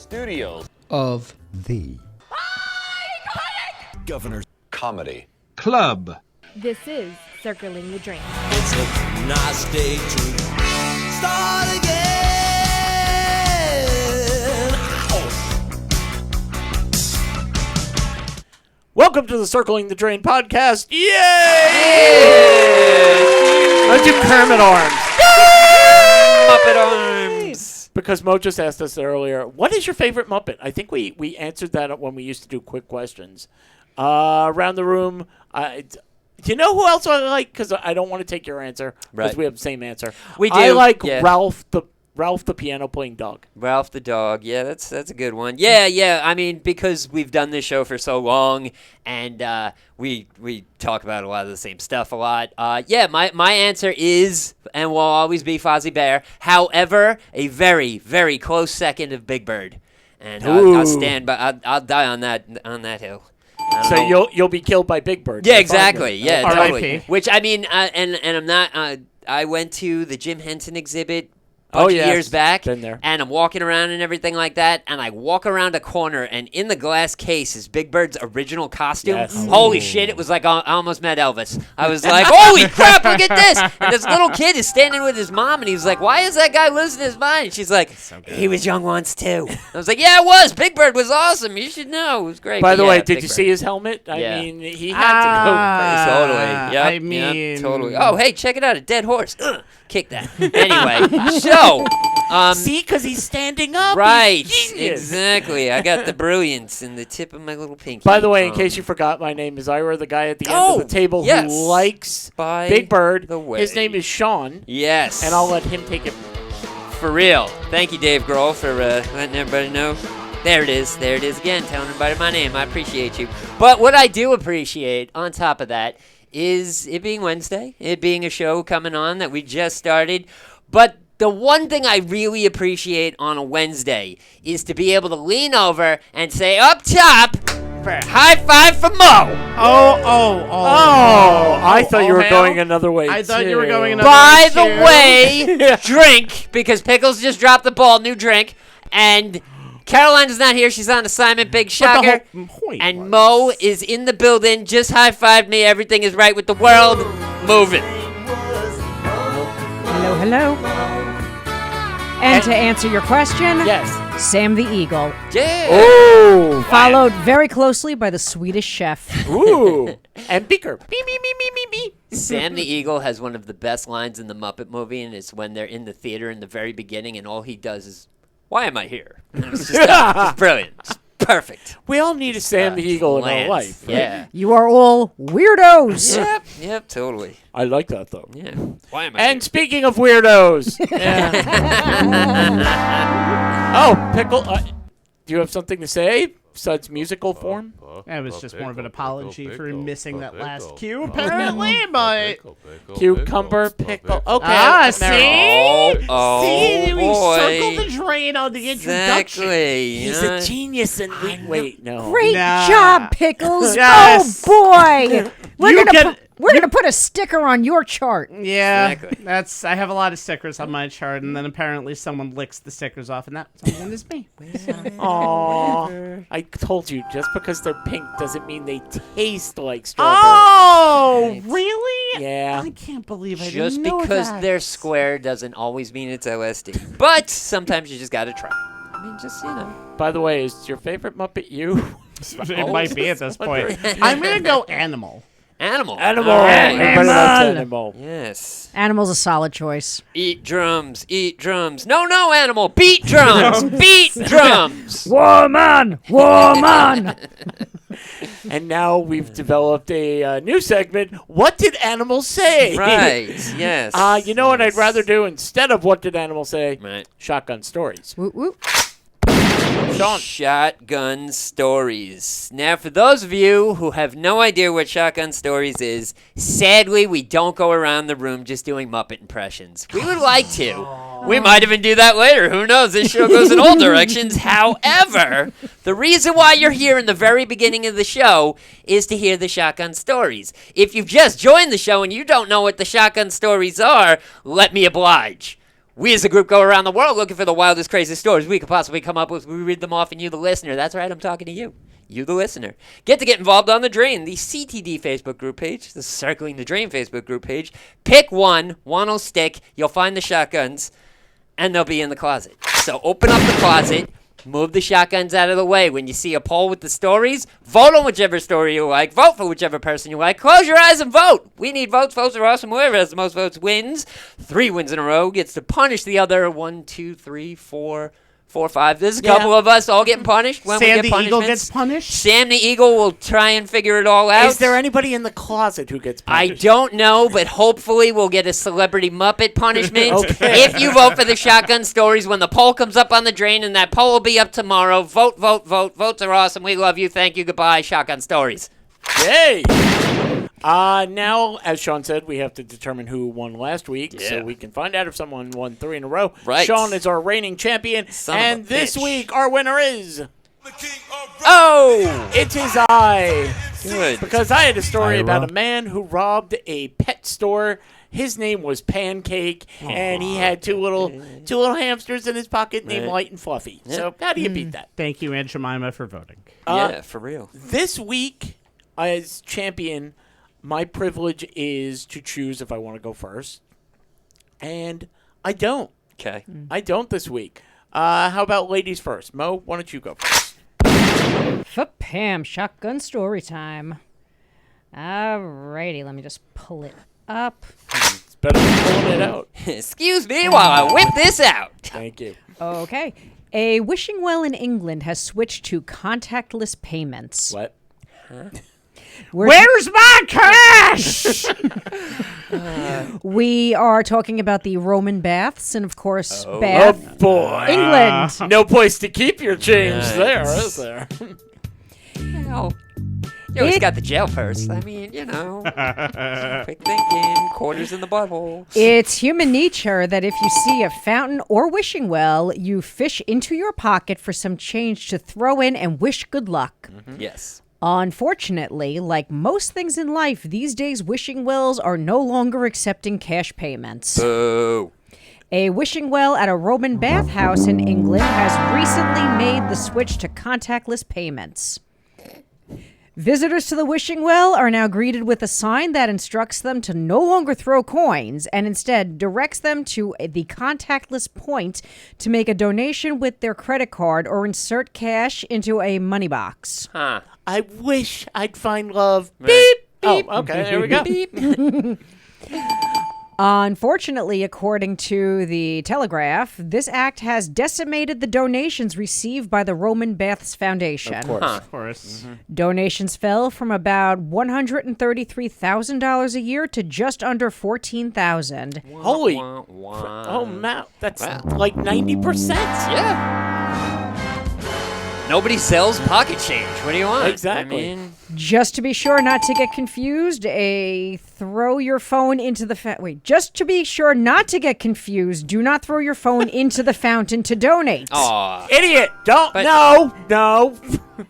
studios of the Governor's Comedy Club. This is Circling the Drain. It's a nice day to start again. Welcome to the Circling the Drain podcast. Yay! Let's do Kermit arms. Muppet arms. Because Mo just asked us earlier, what is your favorite Muppet? I think we answered that when we used to do quick questions. Around the room, do you know who else I like? Because I don't want to take your answer because we have the same answer. We do. I like Ralph the piano playing dog. Ralph the dog. Yeah, that's a good one. Yeah. I mean, because we've done this show for so long, and we talk about a lot of the same stuff a lot. My answer is and will always be Fozzie Bear. However, a very, very close second of Big Bird, and I'll stand by. I'll die on that hill. So you'll be killed by Big Bird. Yeah, exactly. Yeah, totally. R.I.P. Which I mean, and I'm not. I went to the Jim Henson exhibit. Years back, been there. And I'm walking around and everything like that, and I walk around a corner, and in the glass case is Big Bird's original costume. Yes. Holy shit, it was like I almost met Elvis. I was like, holy crap, look at this! And this little kid is standing with his mom, and he was like, why is that guy losing his mind? And she's like, he was young once, too. I was like, yeah, it was. Big Bird was awesome. You should know. It was great. By the way, did Big you Bird. see his helmet? I mean, he had to go. Totally. Yep, I mean... totally. Oh, hey, check it out. A dead horse. Ugh, kick that. Anyway, so... See, because he's standing up. Right, He's genius. Exactly. I got the brilliance in the tip of my little pinky. By the way, in case you forgot, my name is Ira, the guy at the end of the table yes. who likes By Big Bird. the way. His name is Sean. Yes. And I'll let him take it. For real. Thank you, Dave Grohl, for letting everybody know. There it is again, telling everybody my name. I appreciate you. But what I do appreciate, on top of that, is it being Wednesday, it being a show coming on that we just started. But the one thing I really appreciate on a Wednesday is to be able to lean over and say, up top, for high five for Mo. I thought you were going another way. I thought you were going another By way, the way, drink, because Pickles just dropped the ball, new drink, and Caroline is not here. She's on assignment, big shocker. And Mo is in the building, just high-fived me. Everything is right with the world. Moving. Hello. And to answer your question, Yes. Sam the Eagle. Yeah. Oh. Followed very closely by the Swedish Chef. Ooh. And Beaker. Me. Sam the Eagle has one of the best lines in the Muppet movie, and it's when they're in the theater in the very beginning, and all he does is, why am I here? And it's just brilliant. Just perfect. We all need a Sam the Eagle in our Lands. life. Right? Yeah. You are all weirdos. Yep, totally. I like that, though. Yeah. Why am I And speaking of weirdos. Oh, Pickle. Do you have something to say besides musical form? It was just more of an apology for missing that last cue, apparently, but... Cucumber, pickle. Okay. See? Oh, we boy. circled the drain on the introduction. Exactly. He's a genius and wait, no. Great Nah. job, Pickles. Yes. Oh, boy. We're You gonna put a sticker on your chart. Yeah, Exactly. I have a lot of stickers on my chart, and then apparently someone licks the stickers off, and that someone is me. Aww. I told you, just because they're pink doesn't mean they taste like strawberry. Oh, really? Yeah. I can't believe I Just didn't know because that. they're square doesn't always mean it's LSD. But sometimes you just gotta try. I mean, just, By the way, is your favorite Muppet you? It might be at this point. I'm gonna go animal. Animal. Animal. All right. Everybody likes animal. Yes. Animal's a solid choice. Eat drums. Eat drums. No, animal. Beat drums. Beat drums. Woman! And now we've developed a new segment. What did animals say? Right. Yes. You know what I'd rather do instead of what did animals say? Right. Shotgun stories. Whoop, whoop. Sean. Shotgun stories. Now, for those of you who have no idea what shotgun stories is, sadly, we don't go around the room just doing Muppet impressions. We would like to. We might even do that later. Who knows? This show goes in all directions. However, the reason why you're here in the very beginning of the show is to hear the shotgun stories. If you've just joined the show and you don't know what the shotgun stories are, let me oblige. We as a group go around the world looking for the wildest, craziest stories we could possibly come up with. We read them off, and you, the listener. That's right, I'm talking to you. You, the listener. Get involved on the Drain, the CTD Facebook group page, the Circling the Drain Facebook group page. Pick one will stick. You'll find the shotguns, and they'll be in the closet. So open up the closet. Move the shotguns out of the way. When you see a poll with the stories, vote on whichever story you like. Vote for whichever person you like. Close your eyes and vote. We need votes. Votes are awesome. Whoever has the most votes wins. 3 wins in a row gets to punish the other 1, 2, 3, 4, 5. There's a couple of us all getting punished. When Sam we get the Eagle punishments. gets punished? Sam the Eagle will try and figure it all out. Is there anybody in the closet who gets I punished? don't know, but hopefully we'll get a celebrity Muppet punishment. Okay. If you vote for the shotgun stories when the poll comes up on the Drain, and that poll will be up tomorrow. Vote, vote, vote. Votes are awesome. We love you. Thank you. Goodbye. Shotgun stories. Yay! Now, as Sean said, we have to determine who won last week, so we can find out if someone won 3 in a row. Right. Sean is our reigning champion, Son of and a this bitch. week our winner is Oh! it is I. Good. Because I had a story Ira. about a man who robbed a pet store. His name was Pancake, and he had two little hamsters in his pocket named Right. Light and Fluffy. So how do you beat that? Thank you, Aunt Jemima, for voting. Yeah, for real. This week, as champion, my privilege is to choose if I want to go first. And I don't. Okay. I don't this week. How about ladies first? Mo, why don't you go first? For Pam, shotgun story time. Alrighty, let me just pull it up. It's better than pulling it out. Excuse me while I whip this out. Thank you. Okay. A wishing well in England has switched to contactless payments. What? Where's my cash? We are talking about the Roman baths, and of course, Oh Bath, boy. England. No place to keep your change there, is there? Well, you always got the jail purse. I mean, quick thinking, quarters in the butthole. It's human nature that if you see a fountain or wishing well, you fish into your pocket for some change to throw in and wish good luck. Yes. Unfortunately, like most things in life, these days wishing wells are no longer accepting cash payments. Boo. A wishing well at a Roman bathhouse in England has recently made the switch to contactless payments. Visitors to the wishing well are now greeted with a sign that instructs them to no longer throw coins and instead directs them to the contactless point to make a donation with their credit card or insert cash into a money box. Huh. I wish I'd find love. Right. Beep. Oh, okay, there we go. Beep. Unfortunately, according to the Telegraph, this act has decimated the donations received by the Roman Baths Foundation. Of course. Huh. Of course. Donations fell from about $133,000 a year to just under $14,000. Holy. Wah, wah. Oh, Matt, that's Wow. like 90%. Yeah. Nobody sells pocket change. What do you want? Exactly. I mean, Just to be sure not to get confused, just to be sure not to get confused, do not throw your phone into the fountain to donate. aw. Idiot. Don't. But- No.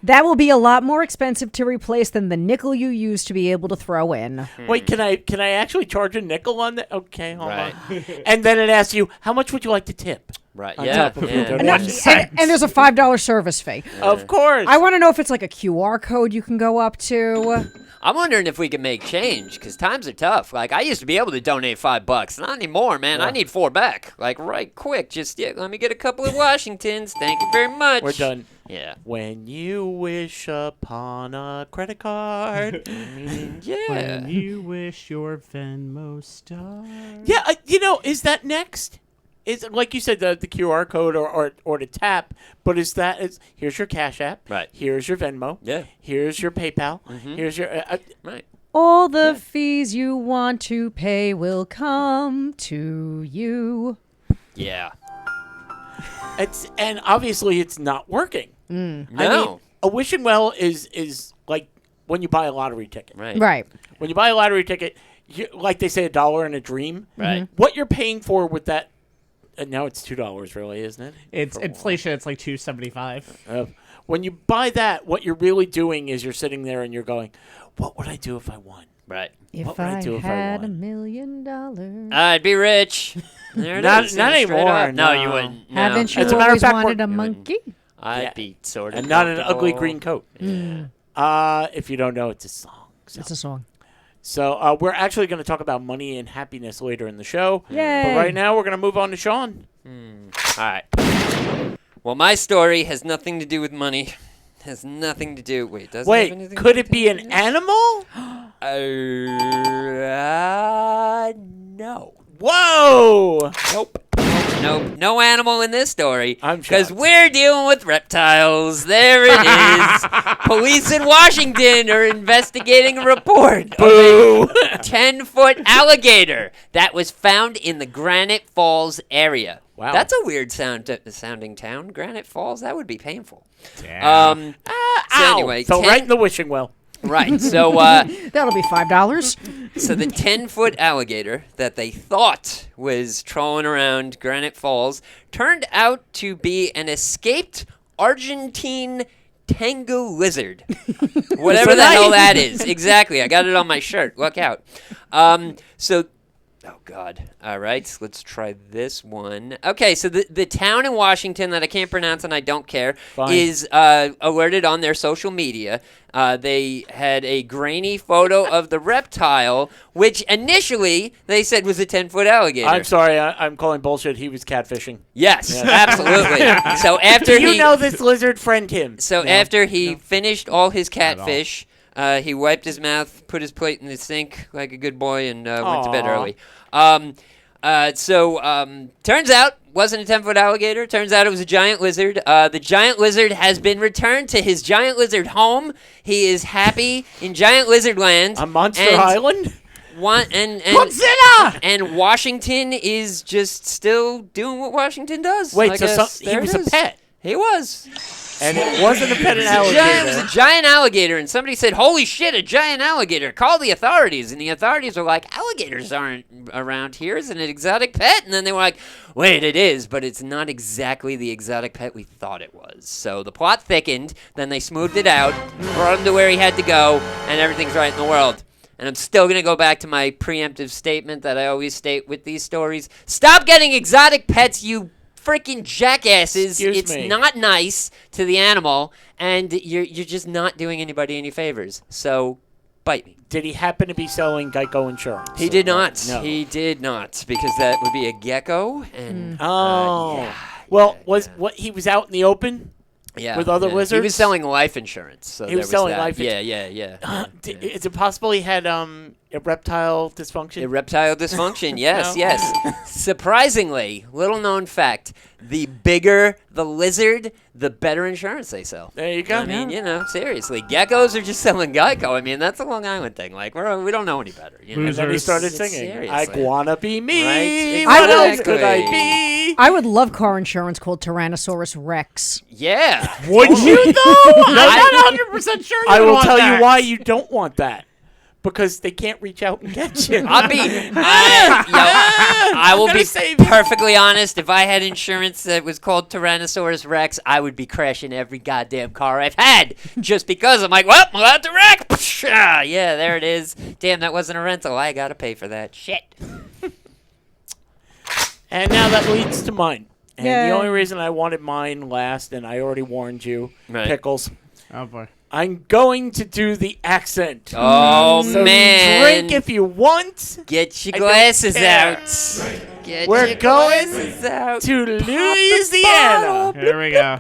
That will be a lot more expensive to replace than the nickel you used to be able to throw in. Wait, can I actually charge a nickel on that? Okay, hold Right. on. And then it asks you, how much would you like to tip? Right. On Yeah. top of your yeah. donation. And there's a $5 service fee. Of course. I want to know if it's like a QR code you can go up to. I'm wondering if we can make change because times are tough. Like I used to be able to donate $5, not anymore, man. I need 4 back, like right quick. Just let me get a couple of Washingtons. Thank you very much. We're done. Yeah. When you wish upon a credit card. Yeah. When you wish your Venmo star. Yeah, is that next? Is like you said, the QR code or the tap, but here's your Cash App. Right. Here's your Venmo. Yeah. Here's your PayPal. Here's your. Right. All the fees you want to pay will come to you. Yeah. And obviously it's not working. No. I mean, a wishing well is like when you buy a lottery ticket. Right. Right. When you buy a lottery ticket, like they say, $1 in a dream. Right. What you're paying for with that. Now it's $2, really, isn't it? It's inflation. It's like $2.75. When you buy that, what you're really doing is you're sitting there and you're going, "What would I do if I won? Right. If What would I I do if I had won? $1 million. I'd be rich. There it Not- is. not Straight anymore, up. No, no. you wouldn't. No. Haven't you As a matter of always fact, wanted we're- a monkey? I'd Yeah. be sort of And not an ugly comfortable. green coat. If you don't know, it's a song. So, It's a song. we're actually going to talk about money and happiness later in the show. Yay. But right now, we're going to move on to Sean. All right. Well, my story has nothing to do with money. Has nothing to do. Wait, does it have Wait, anything could to it do be with an happiness? animal? No. Whoa! Nope. Nope. No animal in this story. I'm Because shocked. we're dealing with reptiles. There it is. Police in Washington are investigating a report of Boo! a 10-foot alligator that was found in the Granite Falls area. Wow. That's a weird sounding town. Granite Falls? That would be painful. Damn. So Ow! anyway, Fell right in the wishing well. right. So That'll be $5. So the 10-foot alligator that they thought was trolling around Granite Falls turned out to be an escaped Argentine Tengu lizard. Whatever the hell that is. Exactly. I got it on my shirt. Look out. Oh, God. All right, let's try this one. Okay, so the town in Washington that I can't pronounce and I don't care Fine. is alerted on their social media. They had a grainy photo of the reptile, which initially they said was a 10-foot alligator. I'm sorry, I'm calling bullshit. He was catfishing. Yes, absolutely. So after Do you he know this lizard friend him? so No. after he finished all his all. catfish, he wiped his mouth, put his plate in the sink like a good boy, and went to bed Aw. early. Turns out wasn't a 10-foot alligator. Turns out it was a giant lizard. The giant lizard has been returned to his giant lizard home. He is happy in giant lizard land. On Monster and Island? And Washington is just still doing what Washington does. Wait, I so guess. he There was it a is. pet. He was. And it wasn't a pet, an It was alligator. a giant alligator, and somebody said, "Holy shit, a giant alligator! Call the authorities!" And the authorities were like, "Alligators aren't around here. It's an exotic pet." And then they were like, "Wait, it is, but it's not exactly the exotic pet we thought it was." So the plot thickened. Then they smoothed it out, brought him to where he had to go, and everything's right in the world. And I'm still going to go back to my preemptive statement that I always state with these stories. Stop getting exotic pets, you freaking jackasses. Excuse It's me. not nice to the animal, and you're just not doing anybody any favors. So, bite me. Did he happen to be selling Geico insurance? He did not. No. He did not, because that would be a gecko. And Oh. He was out in the open? yeah, with other He lizards? was selling life insurance. So He there was selling that. life Yeah, yeah. Is it possible he had erectile dysfunction? Erectile dysfunction, yes, No? yes. Surprisingly, little known fact, the bigger the lizard, the better insurance they sell. There you go. I mean, seriously, geckos are just selling Geico. I mean, that's a Long Island thing. Like, we don't know any better. You know? And then he Losers. started It's singing, seriously. I wanna be me. Right? What else Exactly. could I be? I would love car insurance called Tyrannosaurus Rex. Yeah. Would you though? I'm not 100% sure. You I would will want tell that. you why you don't want that. Because they can't reach out and get you. I will Gotta be save you. perfectly honest. If I had insurance that was called Tyrannosaurus Rex, I would be crashing every goddamn car I've had. Just because I'm like, well, I'm allowed to wreck. Yeah, there it is. Damn, that wasn't a rental. I gotta pay for that. Shit. And now that leads to mine. And Yay. the only reason I wanted mine last, and I already warned you, Right. Pickles, Oh boy. I'm going to do the accent. Oh, So man. drink if you want. Get your I don't glasses care. out. Get We're your going glasses out. To Louisiana. Here we go.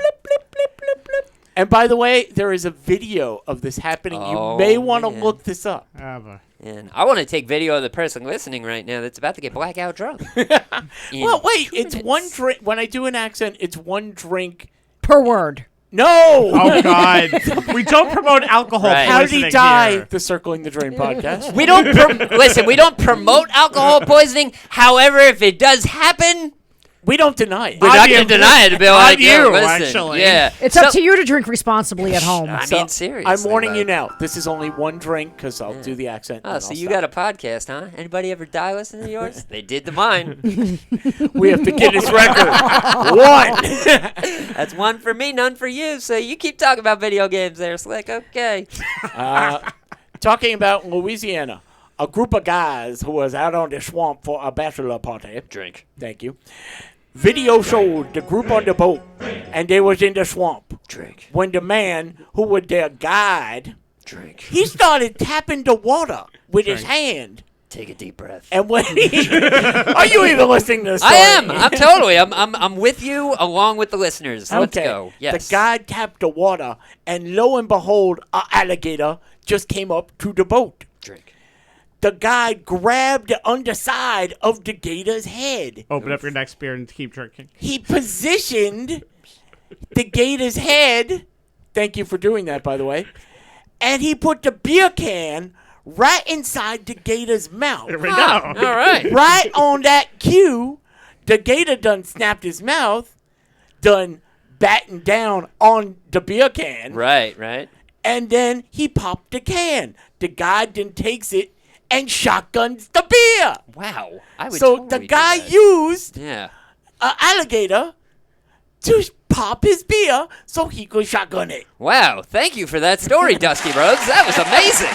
And by the way, there is a video of this happening. Oh, You may want to man. look this up. Oh boy. And I want to take video of the person listening right now that's about to get blackout drunk. Well, wait, 2 it's minutes. one drink. When I do an accent, it's one drink. Per word. No! Oh God. We don't promote alcohol. Right. How did he poisoning die? here. The Circling the Drain podcast. We don't listen. We don't promote alcohol poisoning. However, if it does happen, We don't deny it. we're not going to deny it. To be like, yeah, you, listen, actually. yeah. It's up to you to drink responsibly at home. I So, mean, seriously. I'm warning you like- now. This is only one drink because I'll do the accent. Oh, and so I'll you stop. got a podcast, huh? Anybody ever die listening to yours? They did to mine. We have the Guinness record. One. That's one for me, none for you. So you keep talking about video games there, Slick. Okay. Talking about Louisiana. a group of guys who was out on the swamp for a bachelor party. Drink. Thank you. Video showed the group on the boat, and they was in the swamp. Drink. When the man who was their guide, Drink. he started tapping the water with his hand. Take a deep breath. And when he, are you even listening to this story? I am. I'm totally. I'm with you along with the listeners. Let's go. Yes. The guy tapped the water, and lo and behold, an alligator just came up to the boat. Drink. The guy grabbed the underside of the gator's head. Open up your next beer and keep drinking. He positioned the gator's head. Thank you for doing that, by the way. And he put the beer can right inside the gator's mouth. There we go. All right. Right on that cue, the gator done snapped his mouth, done battened down on the beer can. Right. And then he popped the can. The guy then takes it and shotguns the beer. Wow. I would So totally the do guy that. used Yeah. an alligator to pop his beer so he could shotgun it. Wow. Thank you for that story, Dusty Rhodes. That was amazing.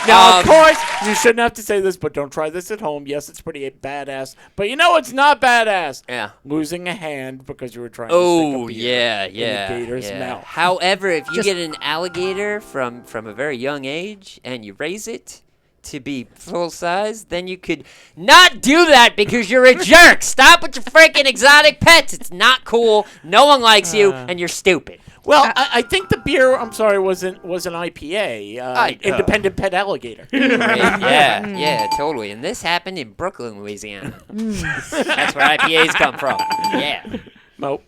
Now, of course, you shouldn't have to say this, but don't try this at home. Yes, it's pretty badass. But you know it's not badass. Yeah. Losing a hand because you were trying to stick Oh a beer in yeah. the gator's yeah. mouth. However, if you Just- get an alligator from a very young age and you raise it to be full size, then you could not do that because you're a jerk. Stop with your freaking exotic pets. It's not cool. No one likes you, and you're stupid. Well, I think the beer, I'm sorry, was an IPA, Independent Pet Alligator. Yeah, totally. And this happened in Brooklyn, Louisiana. That's where IPAs come from. Yeah. Nope.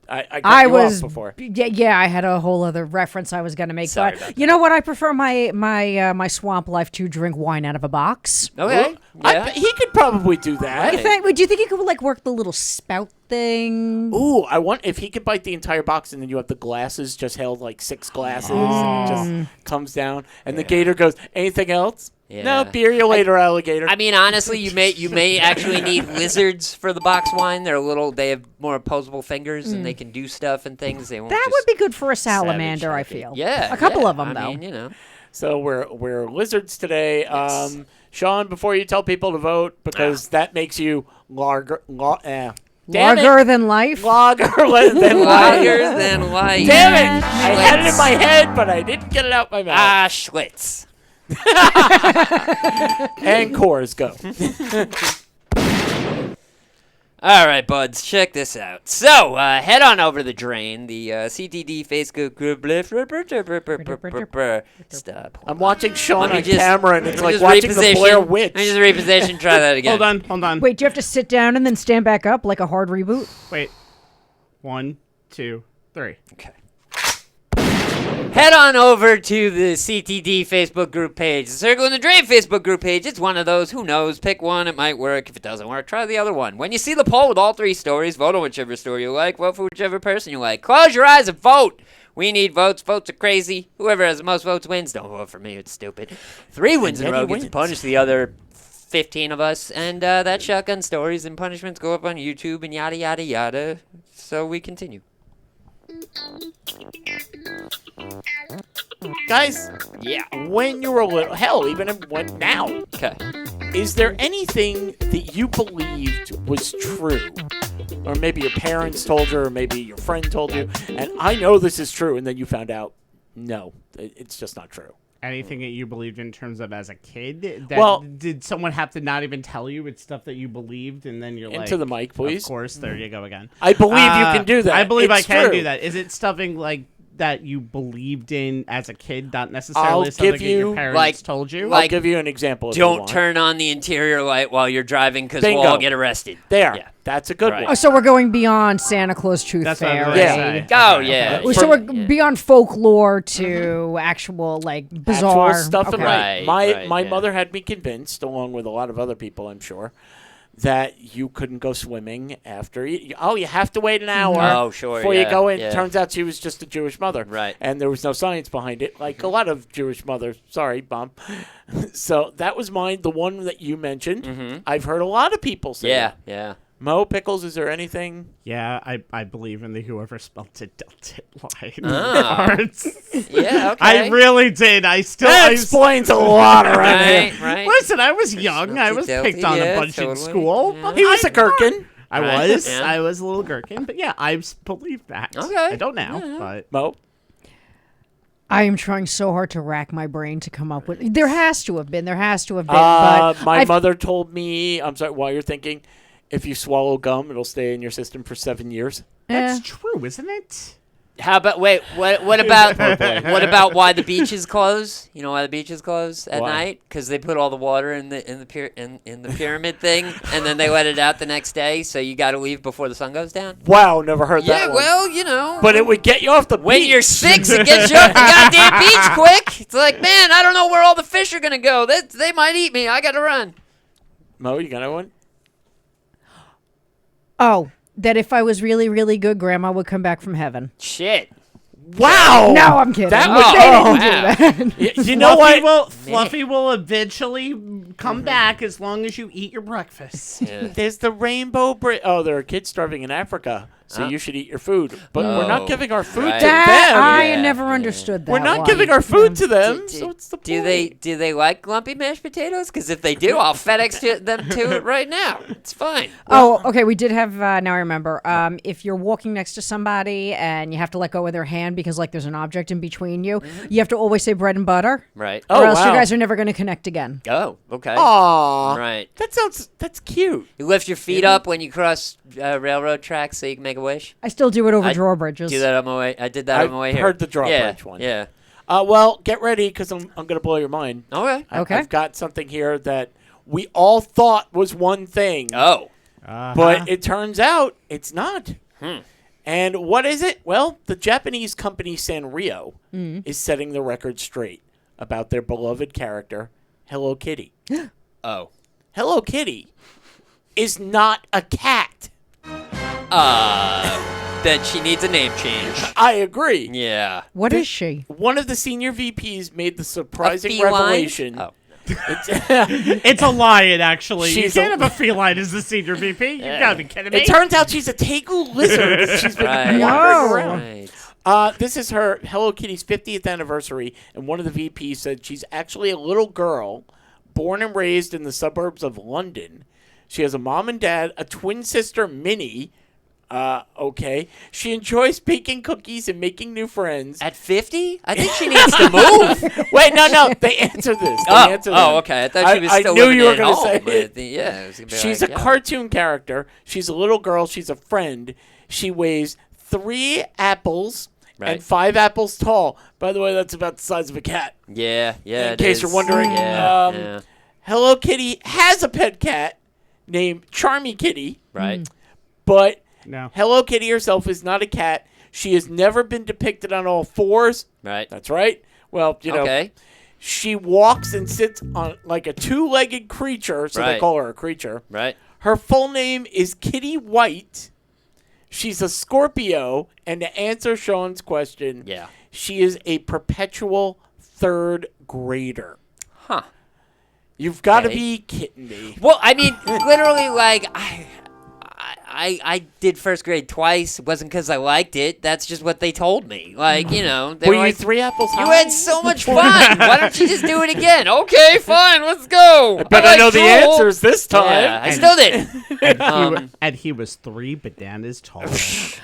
I cut I you was off before. yeah. I had a whole other reference I was going to make, Sorry but about you know what? I prefer my swamp life to drink wine out of a box. Okay. Yeah. He could probably do that. Do you think he could like work the little spout thing? Ooh, I want if he could bite the entire box and then you have the glasses just held like 6 glasses and it just comes down and the gator goes, anything else? Yeah. No, beer you later, alligator. I mean, honestly, you may actually need lizards for the box wine. They have more opposable fingers and they can do stuff and things. They won't That just would be good for a salamander, I savage like it. feel. Yeah, a couple yeah. of them I though. mean, you know. So we're lizards today. Sean, before you tell people to vote, because that makes you lager than life. Longer than Lager. life. Damn it! I had it in my head, but I didn't get it out my mouth. Ah, Schlitz. And Coors, go. All right, buds, check this out. So, head on over to the drain, the CTD Facebook group. Stop. I'm watching Sean Let me on just- camera, and it's let me like just watching the reposition. Blair Witch. Let me just reposition. Try that again. Hold on. Wait, do you have to sit down and then stand back up like a hard reboot? Wait. 1, 2, 3. Okay. Head on over to the CTD Facebook group page. The Circle in the Drain Facebook group page. It's one of those. Who knows? Pick one. It might work. If it doesn't work, try the other one. When you see the poll with all 3 stories, vote on whichever story you like. Vote for whichever person you like. Close your eyes and vote. We need votes. Votes are crazy. Whoever has the most votes wins. Don't vote for me. It's stupid. 3 wins in a then he row gets to wins. punish the other 15 of us. And that shotgun stories and punishments go up on YouTube and yada, yada, yada. So we continue. Guys, Yeah. when you were little, hell, even when now, Okay. is there anything that you believed was true? Or maybe your parents told you, or maybe your friend told you, and I know this is true, and then you found out, no, it's just not true. Anything that you believed in terms of as a kid? Well- Did someone have to not even tell you it's stuff that you believed, and then you're like... Into the mic, please. Of course, there you go again. I believe you can do that. I believe It's I can true. do that. Is it stuffing like that you believed in as a kid, not necessarily I'll something give that you, your parents like- told you? I'll give you an example if you Don't want. turn on the interior light while you're driving because we'll Bingo. all get arrested. There. Yeah. That's a good Right. Oh, one. so we're going beyond Santa Claus Tooth That's what I Fairy. was Yeah. gonna say. Oh, Okay, yeah. okay. So we're Yeah. beyond folklore to actual like bizarre Actual stuff in okay. Right, my yeah. mother had me convinced, along with a lot of other people, I'm sure, that you couldn't go swimming after you have to wait an hour Oh, sure, before you yeah, go in. yeah. Turns out she was just a Jewish mother. Right. And there was no science behind it, like a lot of Jewish mothers. Sorry, Mom. So that was mine, the one that you mentioned. I've heard a lot of people say Yeah, that. yeah. Mo, Pickles, is there anything? Yeah, I believe in the whoever spelt it dealt it line Oh. cards. Yeah, okay. I really did. That explains a lot around here. Right. Listen, I was young. I was Delty, picked on yeah, a bunch in totally. school. Yeah. But He was a gherkin. I Right, was. yeah. I was a little gherkin. But yeah, I believe that. Okay. I don't now, Yeah. but Mo? I am trying so hard to rack my brain to come up with. There has to have been. But My I've- mother told me, I'm sorry, while you're thinking, if you swallow gum, it'll stay in your system for 7 years. that's eh. true, isn't it? How about what about what about why the beaches close? You know why the beaches close at Why? night? Because they put all the water in the pyramid thing, and then they let it out the next day. So you got to leave before the sun goes down. Wow, never heard Yeah, that one. well, you know. But it would get you off the when beach. you're 6, it gets you off the goddamn beach quick. It's like, man, I don't know where all the fish are gonna go. They might eat me. I got to run. Mo, you got one? Oh, that if I was really, really good, Grandma would come back from heaven. Shit. Wow! No, I'm kidding. That They was- didn't do that. You know what? Fluffy will eventually come back as long as you eat your breakfast. Yeah. There's the rainbow bridge. Oh, there are kids starving in Africa, so Huh? you should eat your food. But we're not Oh, giving our food right. to That them. I Yeah, never yeah. understood that. We're not one. giving our food to Do- them, do- so it's the do point. they like lumpy mashed potatoes? Because if they do, I'll FedEx them to it right now. It's fine. Oh, okay. We did have. Now I remember. If you're walking next to somebody and you have to let go of their hand because like there's an object in between you, you have to always say bread and butter, Right. Oh, or else you wow. guys are never going to connect again. Oh, okay. Aw. Right. That's cute. You lift your feet up when you cross railroad tracks so you can make a wish. I still do it over I drawbridges. Do that on my way. I did that I've on my way here. heard the drawbridge yeah, one. Yeah. Well, get ready because I'm going to blow your mind. Okay. Okay. I've got something here that we all thought was one thing, Oh. but it turns out it's not. And what is it? Well, the Japanese company Sanrio is setting the record straight about their beloved character, Hello Kitty. Oh. Hello Kitty is not a cat. Then she needs a name change. I agree. Yeah. What is she? One of the senior VPs made the surprising A feline? revelation. Oh. It's a lion, actually. She's you can't a- have a feline as the senior VP. You gotta be kidding me. It turns out she's a tegu lizard. She's been Right. wandering Whoa. around. Right. This is her Hello Kitty's 50th anniversary, and one of the VPs said she's actually a little girl born and raised in the suburbs of London. She has a mom and dad, a twin sister, Minnie. Okay. She enjoys baking cookies and making new friends. At 50? I think she needs to move. Wait, no. They answered this. They answered this. Okay. I thought she was still I knew living you were at gonna home. say I it. think- yeah. It was gonna be She's like, a yeah. cartoon character. She's a little girl. She's a friend. She weighs 3 apples Right. and 5 apples tall. By the way, that's about the size of a cat. Yeah. In case you're wondering. Yeah. yeah. Hello Kitty has a pet cat named Charmy Kitty, Right. but No. Hello Kitty herself is not a cat. She has never been depicted on all fours. Right. That's right. Well, Okay. she walks and sits on like a 2-legged creature, so they Right. call her a creature. Right. Her full name is Kitty White. She's a Scorpio, and to answer Sean's question, Yeah. she is a perpetual 3rd grader. Huh. You've got to Okay. be kidding me. Well, I mean, literally, like, I did first grade twice. It wasn't because I liked it. That's just what they told me. Like, they Were were you like, 3 apples you high? had so much fun. Why don't you just do it again? Okay, fine, let's go. But I like know the school. answers this time. Yeah, I still did. And he was 3 bananas tall.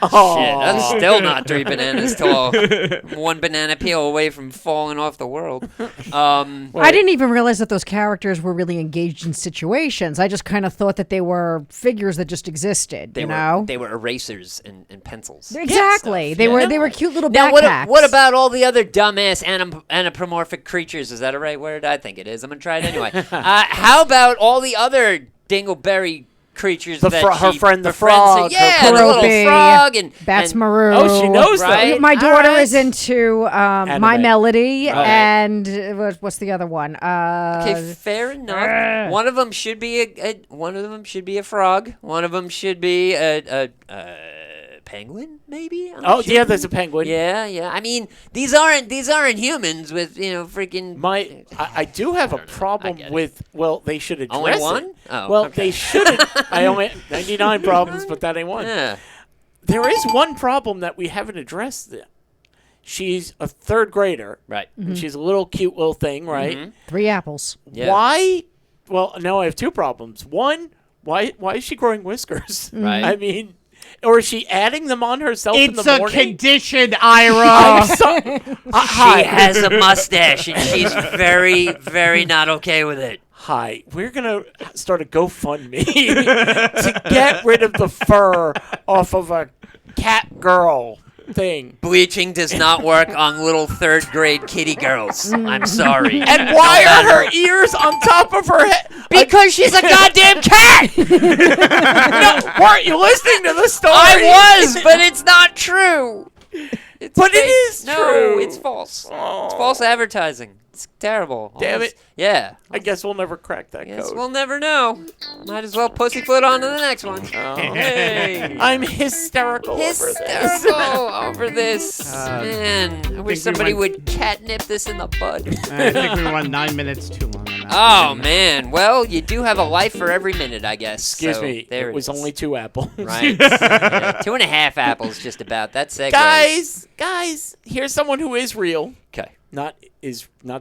Oh. Shit, that's still not 3 bananas tall. 1 banana peel away from falling off the world. I didn't even realize that those characters were really engaged in situations. I just kind of thought that they were figures that just existed. They were erasers and pencils. Exactly. They were cute little Now, backpacks. what about all the other dumbass anthropomorphic creatures? Is that a right word? I think it is. I'm going to try it anyway. How about all the other dingleberry creatures The that her she friend the befriends? frog, Yeah, her the little Croupy, frog. And Batsmaru? Oh, she knows them. Right? My daughter All right. is into My Anime. Melody Right. and what's the other one? Okay, fair enough. One of them should be a frog. One of them should be a penguin, maybe. I'm Oh, sure. yeah, there's a penguin. Yeah, yeah. I mean, these aren't humans with freaking. I do have a I problem get it. with. Well, they should address Only it. one? Oh, well, okay. they shouldn't. I only 99 problems, but that ain't one. Yeah. There is one problem that we haven't addressed. She's a third grader. Right. And she's a little cute little thing, right? Mm-hmm. 3 apples. Yeah. Why? Well, now I have 2 problems. One, why is she growing whiskers? Right. I mean, or is she adding them on herself in It's the a morning? condition, Ira. I'm so- She has a mustache, and she's very, very not okay with it. Hi, we're gonna start a GoFundMe to get rid of the fur off of a cat girl thing. Bleaching does not work on little third-grade kitty girls. I'm sorry. And why are her ears on top of her head? Because she's a goddamn cat! No, weren't you listening to the story? I was, but it's not true. It's But it fake. is No, true. it's false. Oh. It's false advertising. It's terrible. Damn it. Yeah. I guess we'll never crack that Guess code. we'll never know. Might as well pussyfoot on to the next one. Oh. Hey. I'm hysterical over this. Hysterical over this. Man, I wish we somebody went- would catnip this in the bud. I think we went 9 minutes too long on that. Oh, man. Well, you do have a life for every minute, I guess. Excuse So, me, There it was is. only 2 apples. Right. Yeah, 2.5 apples, just about. That's segue. Guys, here's someone who is real. Okay. Not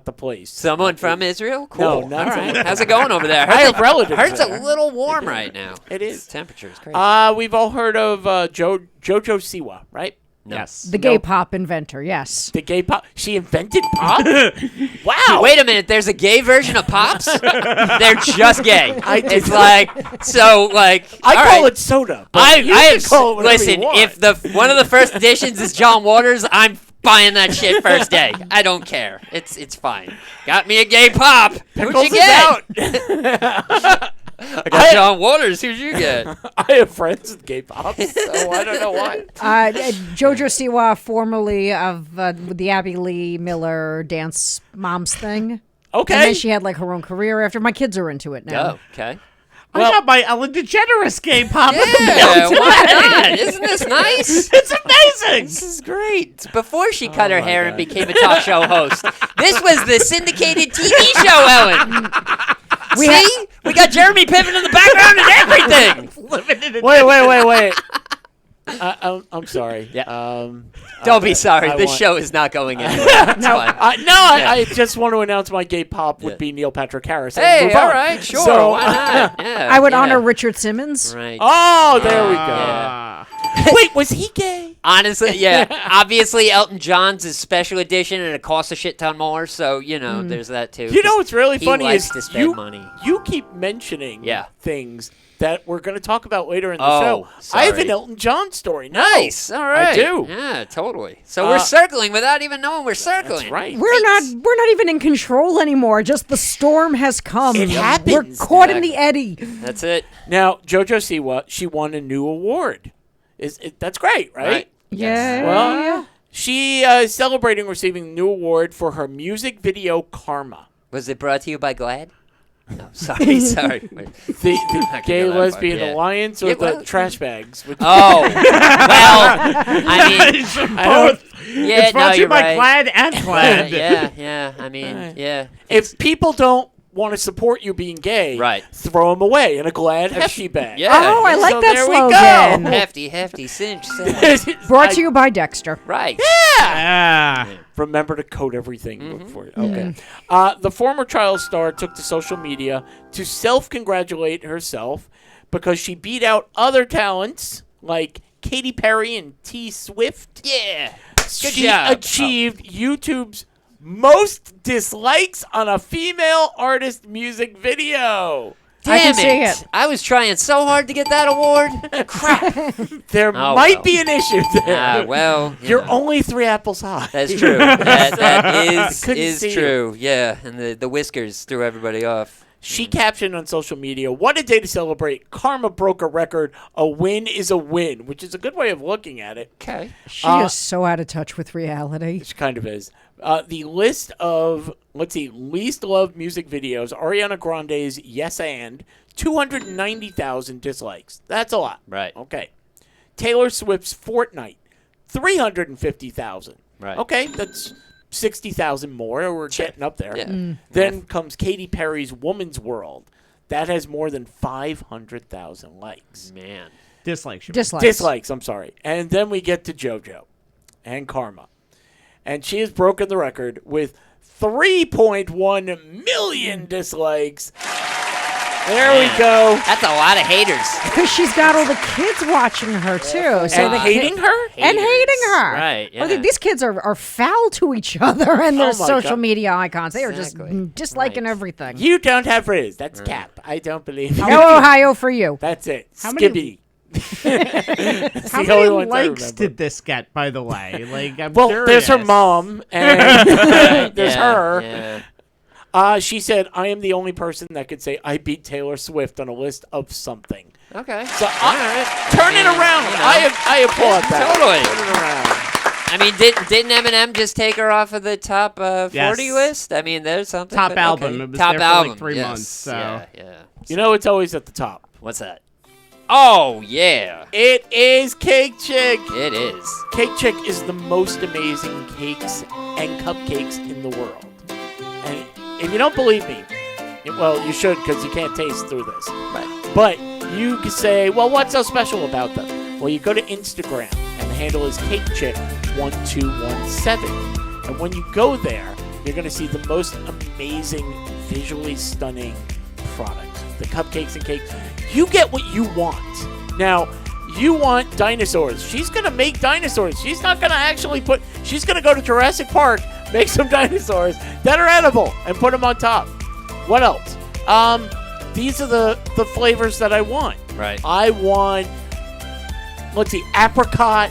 the place. Someone from Israel? Cool. No, not All from- right. How's it going over there? I have relatives Heard's there. a little warm right now. It is. Temperature is crazy. We've all heard of Jojo Siwa, right? No. Yes. The gay pop inventor, yes. The gay pop. She invented pop. Wow. Wait a minute, there's a gay version of Pops? They're just gay. I did It's not- like, so, like, I all call right. it soda. But I you have, can call it whatever listen, you want. if one of the first editions is John Waters, I'm buying that shit first day. I don't care. It's fine. Got me a gay pop. Who'd Pickles you is get? out. I got John Waters. Who'd you get? I have friends with gay pops, so I don't know why. Jojo Siwa, formerly of the Abby Lee Miller dance moms thing. Okay. And then she had like her own career after. My kids are into it now. Oh, okay. I got my Ellen DeGeneres gay pop. Yeah, why not? Isn't this nice? It's amazing. This is great. Before she cut her hair and became a talk show host, this was the syndicated TV show, Ellen. We got Jeremy Piven in the background and everything. Wait. I'm sorry. Yeah. Don't be sorry. This want- show is not going anywhere. It's fine. I just want to announce my gay pop would Yeah. be Neil Patrick Harris. and Hey, move all on. right, sure. So, why not? Yeah, I would yeah. honor Richard Simmons. Right. Oh, there we go. Yeah. Wait, was he gay? Honestly, yeah. Obviously, Elton John's is special edition, and it costs a shit ton more. So there's that too. You know what's really he funny likes is to spend you, money. you keep mentioning Yeah. things that we're going to talk about later in the Oh, show. I have sorry. an Elton John story. No. Nice. All right. I do. Yeah, totally. So we're circling without even knowing we're circling. That's right. We're not even in control anymore. Just the storm has come. It happens. We're caught in the eddy. That's it. Now, JoJo Siwa, she won a new award. That's great, right? Yeah. Well, she is celebrating receiving a new award for her music video Karma. Was it brought to you by Glad? No, sorry. Wait. The can Gay go that Lesbian far, yeah. Alliance or Yeah, the well- trash bags? Oh, well, I mean, Both. yeah, It's brought no, to you you're by right. Glad and Glad. Yeah. I mean, yeah. If people don't want to support you being gay, Right. throw them away in a Glad Hefty bag. Yeah. Oh, I like So that there we slogan. go. Hefty, cinch, cinch. Brought to you by Dexter. Right. Ah. Remember to code everything Mm-hmm. before you. Okay. The former child star took to social media to self-congratulate herself because she beat out other talents like Katy Perry and T Swift. Yeah. Good She job. achieved YouTube's most dislikes on a female artist music video. Damn I can see it. I was trying so hard to get that award. Crap. There Oh, might well. be an issue there. Well, You're only 3 apples high. That's true. That Couldn't is see true. Yeah, and the whiskers threw everybody off. She captioned on social media, "What a day to celebrate. Karma broke a record. A win is a win," which is a good way of looking at it. Okay. She is so out of touch with reality. Which kind of is. The list of, least loved music videos, Ariana Grande's Yes and, 290,000 dislikes. That's a lot. Right. Okay. Taylor Swift's Fortnite, 350,000. Right. Okay, that's 60,000 more. We're getting up there. Yeah. Then comes Katy Perry's Woman's World. That has more than 500,000 likes. Man. Dislikes. Dislikes, I'm sorry. And then we get to JoJo and Karma. And she has broken the record with 3.1 million dislikes. There we go. That's a lot of haters. Because she's got all the kids watching her, too. So And the hating her? And hating her. Right, yeah. These kids are foul to each other and their Oh my social God. media icons. They are just Exactly. disliking Right. everything. You don't have Riz. That's Cap. I don't believe you. No Ohio for you. That's it. How many- Skibbity. How the only many ones I likes remember. did this get, by the way? Like, I'm Well, curious. there's her mom, and there's Yeah, her. Yeah. She said, I am the only person that could say I beat Taylor Swift on a list of something. Okay. So turn it around. You know. I applaud that. Totally. Turn it around. I mean, didn't Eminem just take her off of the top 40 Yes. list? I mean, there's something. Top but album. okay. It was top there for, album. like, 3 yes. months, so. Yeah. You know, it's always at the top. What's that? Oh yeah, It is Cake Chick. it is. Cake Chick is the most amazing cakes and cupcakes in the world. And if you don't believe me, well, you should because you can't taste through this. Right. But you can say, well, what's so special about them? Well, you go to Instagram, and the handle is CakeChick1217. And when you go there, you're going to see the most amazing, visually stunning products. The cupcakes and cakes. You get what you want. Now, you want dinosaurs. She's going to make dinosaurs. She's not going to actually she's going to go to Jurassic Park, make some dinosaurs that are edible, and put them on top. What else? These are the flavors that I want. Right. I want, let's see, apricot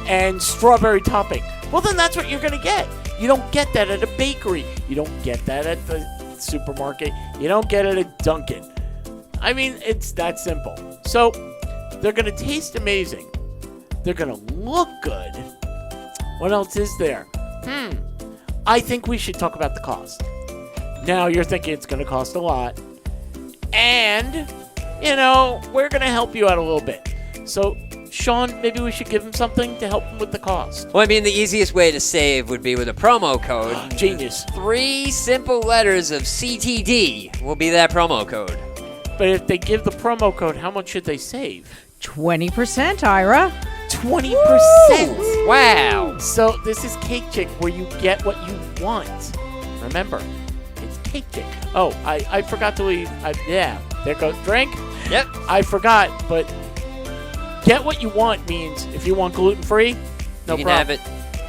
and strawberry topping. Well, then that's what you're going to get. You don't get that at a bakery. You don't get that at the supermarket. You don't get it at Dunkin'. I mean, it's that simple. So, they're going to taste amazing. They're going to look good. What else is there? I think we should talk about the cost. Now, you're thinking it's going to cost a lot. And, you know, we're going to help you out a little bit. So, Sean, maybe we should give him something to help him with the cost. Well, I mean, the easiest way to save would be with a promo code. Genius. 3 simple letters of CTD will be that promo code. But if they give the promo code, how much should they save? 20%, Ira. 20%. Wow. So this is Cake Chick where you get what you want. Remember, it's Cake Chick. Oh, I forgot to leave. Yeah, there goes drink. Yep. I forgot, but get what you want means if you want gluten-free, no you can problem. have it.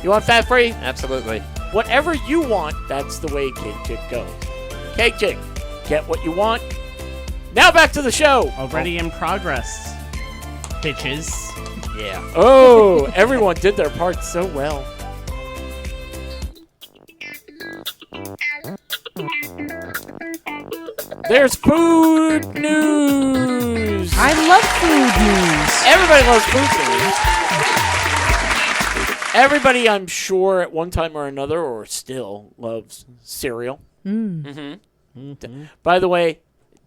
You want fat-free? Absolutely. Whatever you want, that's the way Cake Chick goes. Cake Chick, get what you want. Now back to the show. Already in progress, bitches. Yeah. Oh, everyone did their part so well. There's food news. I love food news. Everybody loves food news. Everybody, I'm sure, at one time or another, or still, loves cereal. By the way,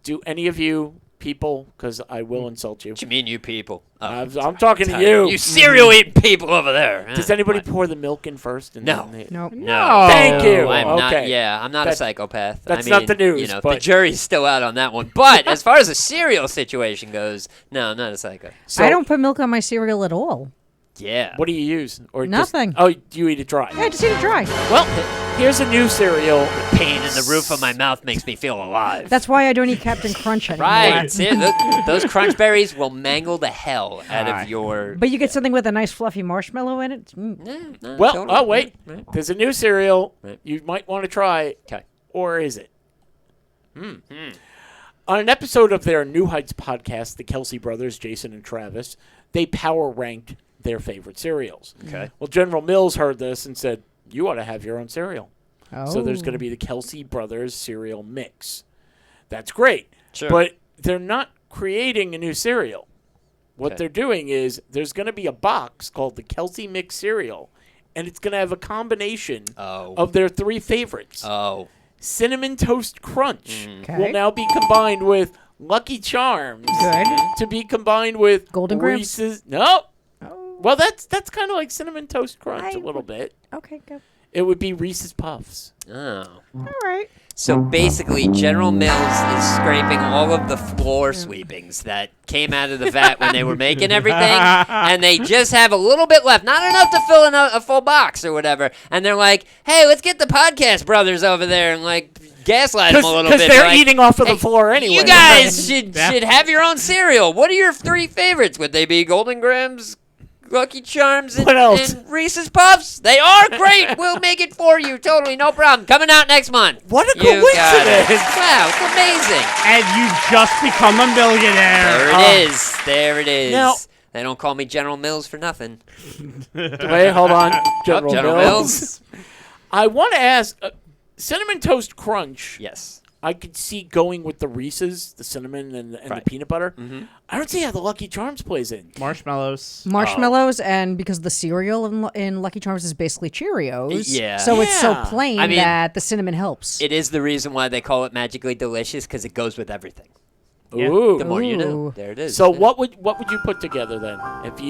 do any of you people, because I will insult you. What you mean, you people? Oh, I'm talking to you. You cereal eating people over there. Does anybody pour the milk in first? And No. then they- Nope. No. Thank you. I'm not. Okay. Yeah, I'm not That- a psychopath. that's I not mean, the news, You know, but- the jury's still out on that one. But as far as the cereal situation goes, no, I'm not a psycho. So, I don't put milk on my cereal at all. Yeah. What do you use? Or Nothing. Just, oh, you eat it dry. Yeah, just eat it dry. Well, here's a new cereal. Pain in the roof of my mouth makes me feel alive. That's why I don't eat Captain Crunch anymore. Right. See, those crunch berries will mangle the hell out of your. But you get something with a nice fluffy marshmallow in it. No, Well, totally. oh, wait. Right. There's a new cereal Right. you might want to try. 'Kay. Or is it? On an episode of their New Heights podcast, the Kelsey brothers, Jason and Travis, they power ranked their favorite cereals. Okay. Well, General Mills heard this and said, you ought to have your own cereal. Oh. So there's going to be the Kelsey Brothers cereal mix. That's great. Sure. But they're not creating a new cereal. What Okay. they're doing is there's going to be a box called the Kelsey Mix cereal, and it's going to have a combination of their 3 favorites. Oh. Cinnamon Toast Crunch Okay. will now be combined with Lucky Charms. Good. To be combined with Golden Grams? Reese's. No. Well, that's kind of like Cinnamon Toast Crunch a little bit. Okay, go. It would be Reese's Puffs. Oh. All right. So basically, General Mills is scraping all of the floor sweepings that came out of the vat when they were making everything, and they just have a little bit left, not enough to fill in a full box or whatever. And they're like, "Hey, let's get the Podcast Brothers over there and like gaslight them a little bit." Because they're like, eating off of the "Hey, floor anyway. You guys should have your own cereal. What are your 3 favorites? Would they be Golden Grahams, Lucky Charms, What else? and Reese's Puffs? They are great. We'll make it for you. Totally, no problem. Coming out next month. What a You got it. coincidence. Wow, it's amazing. And you've just become a millionaire. There it is. There it is. Now- They don't call me General Mills for nothing. Wait, hold on. General, General Mills. I want to ask, Cinnamon Toast Crunch. Yes. I could see going with the Reese's, the cinnamon, and the Right. peanut butter. I don't see how the Lucky Charms plays in. Marshmallows. Marshmallows, and because the cereal in Lucky Charms is basically Cheerios, Yeah. so it's so Yeah. plain I mean, that the cinnamon helps. It is the reason why they call it magically delicious, because it goes with everything. Yeah. Ooh. The more you know. Ooh. There it is. So Yeah. what would you put together then? If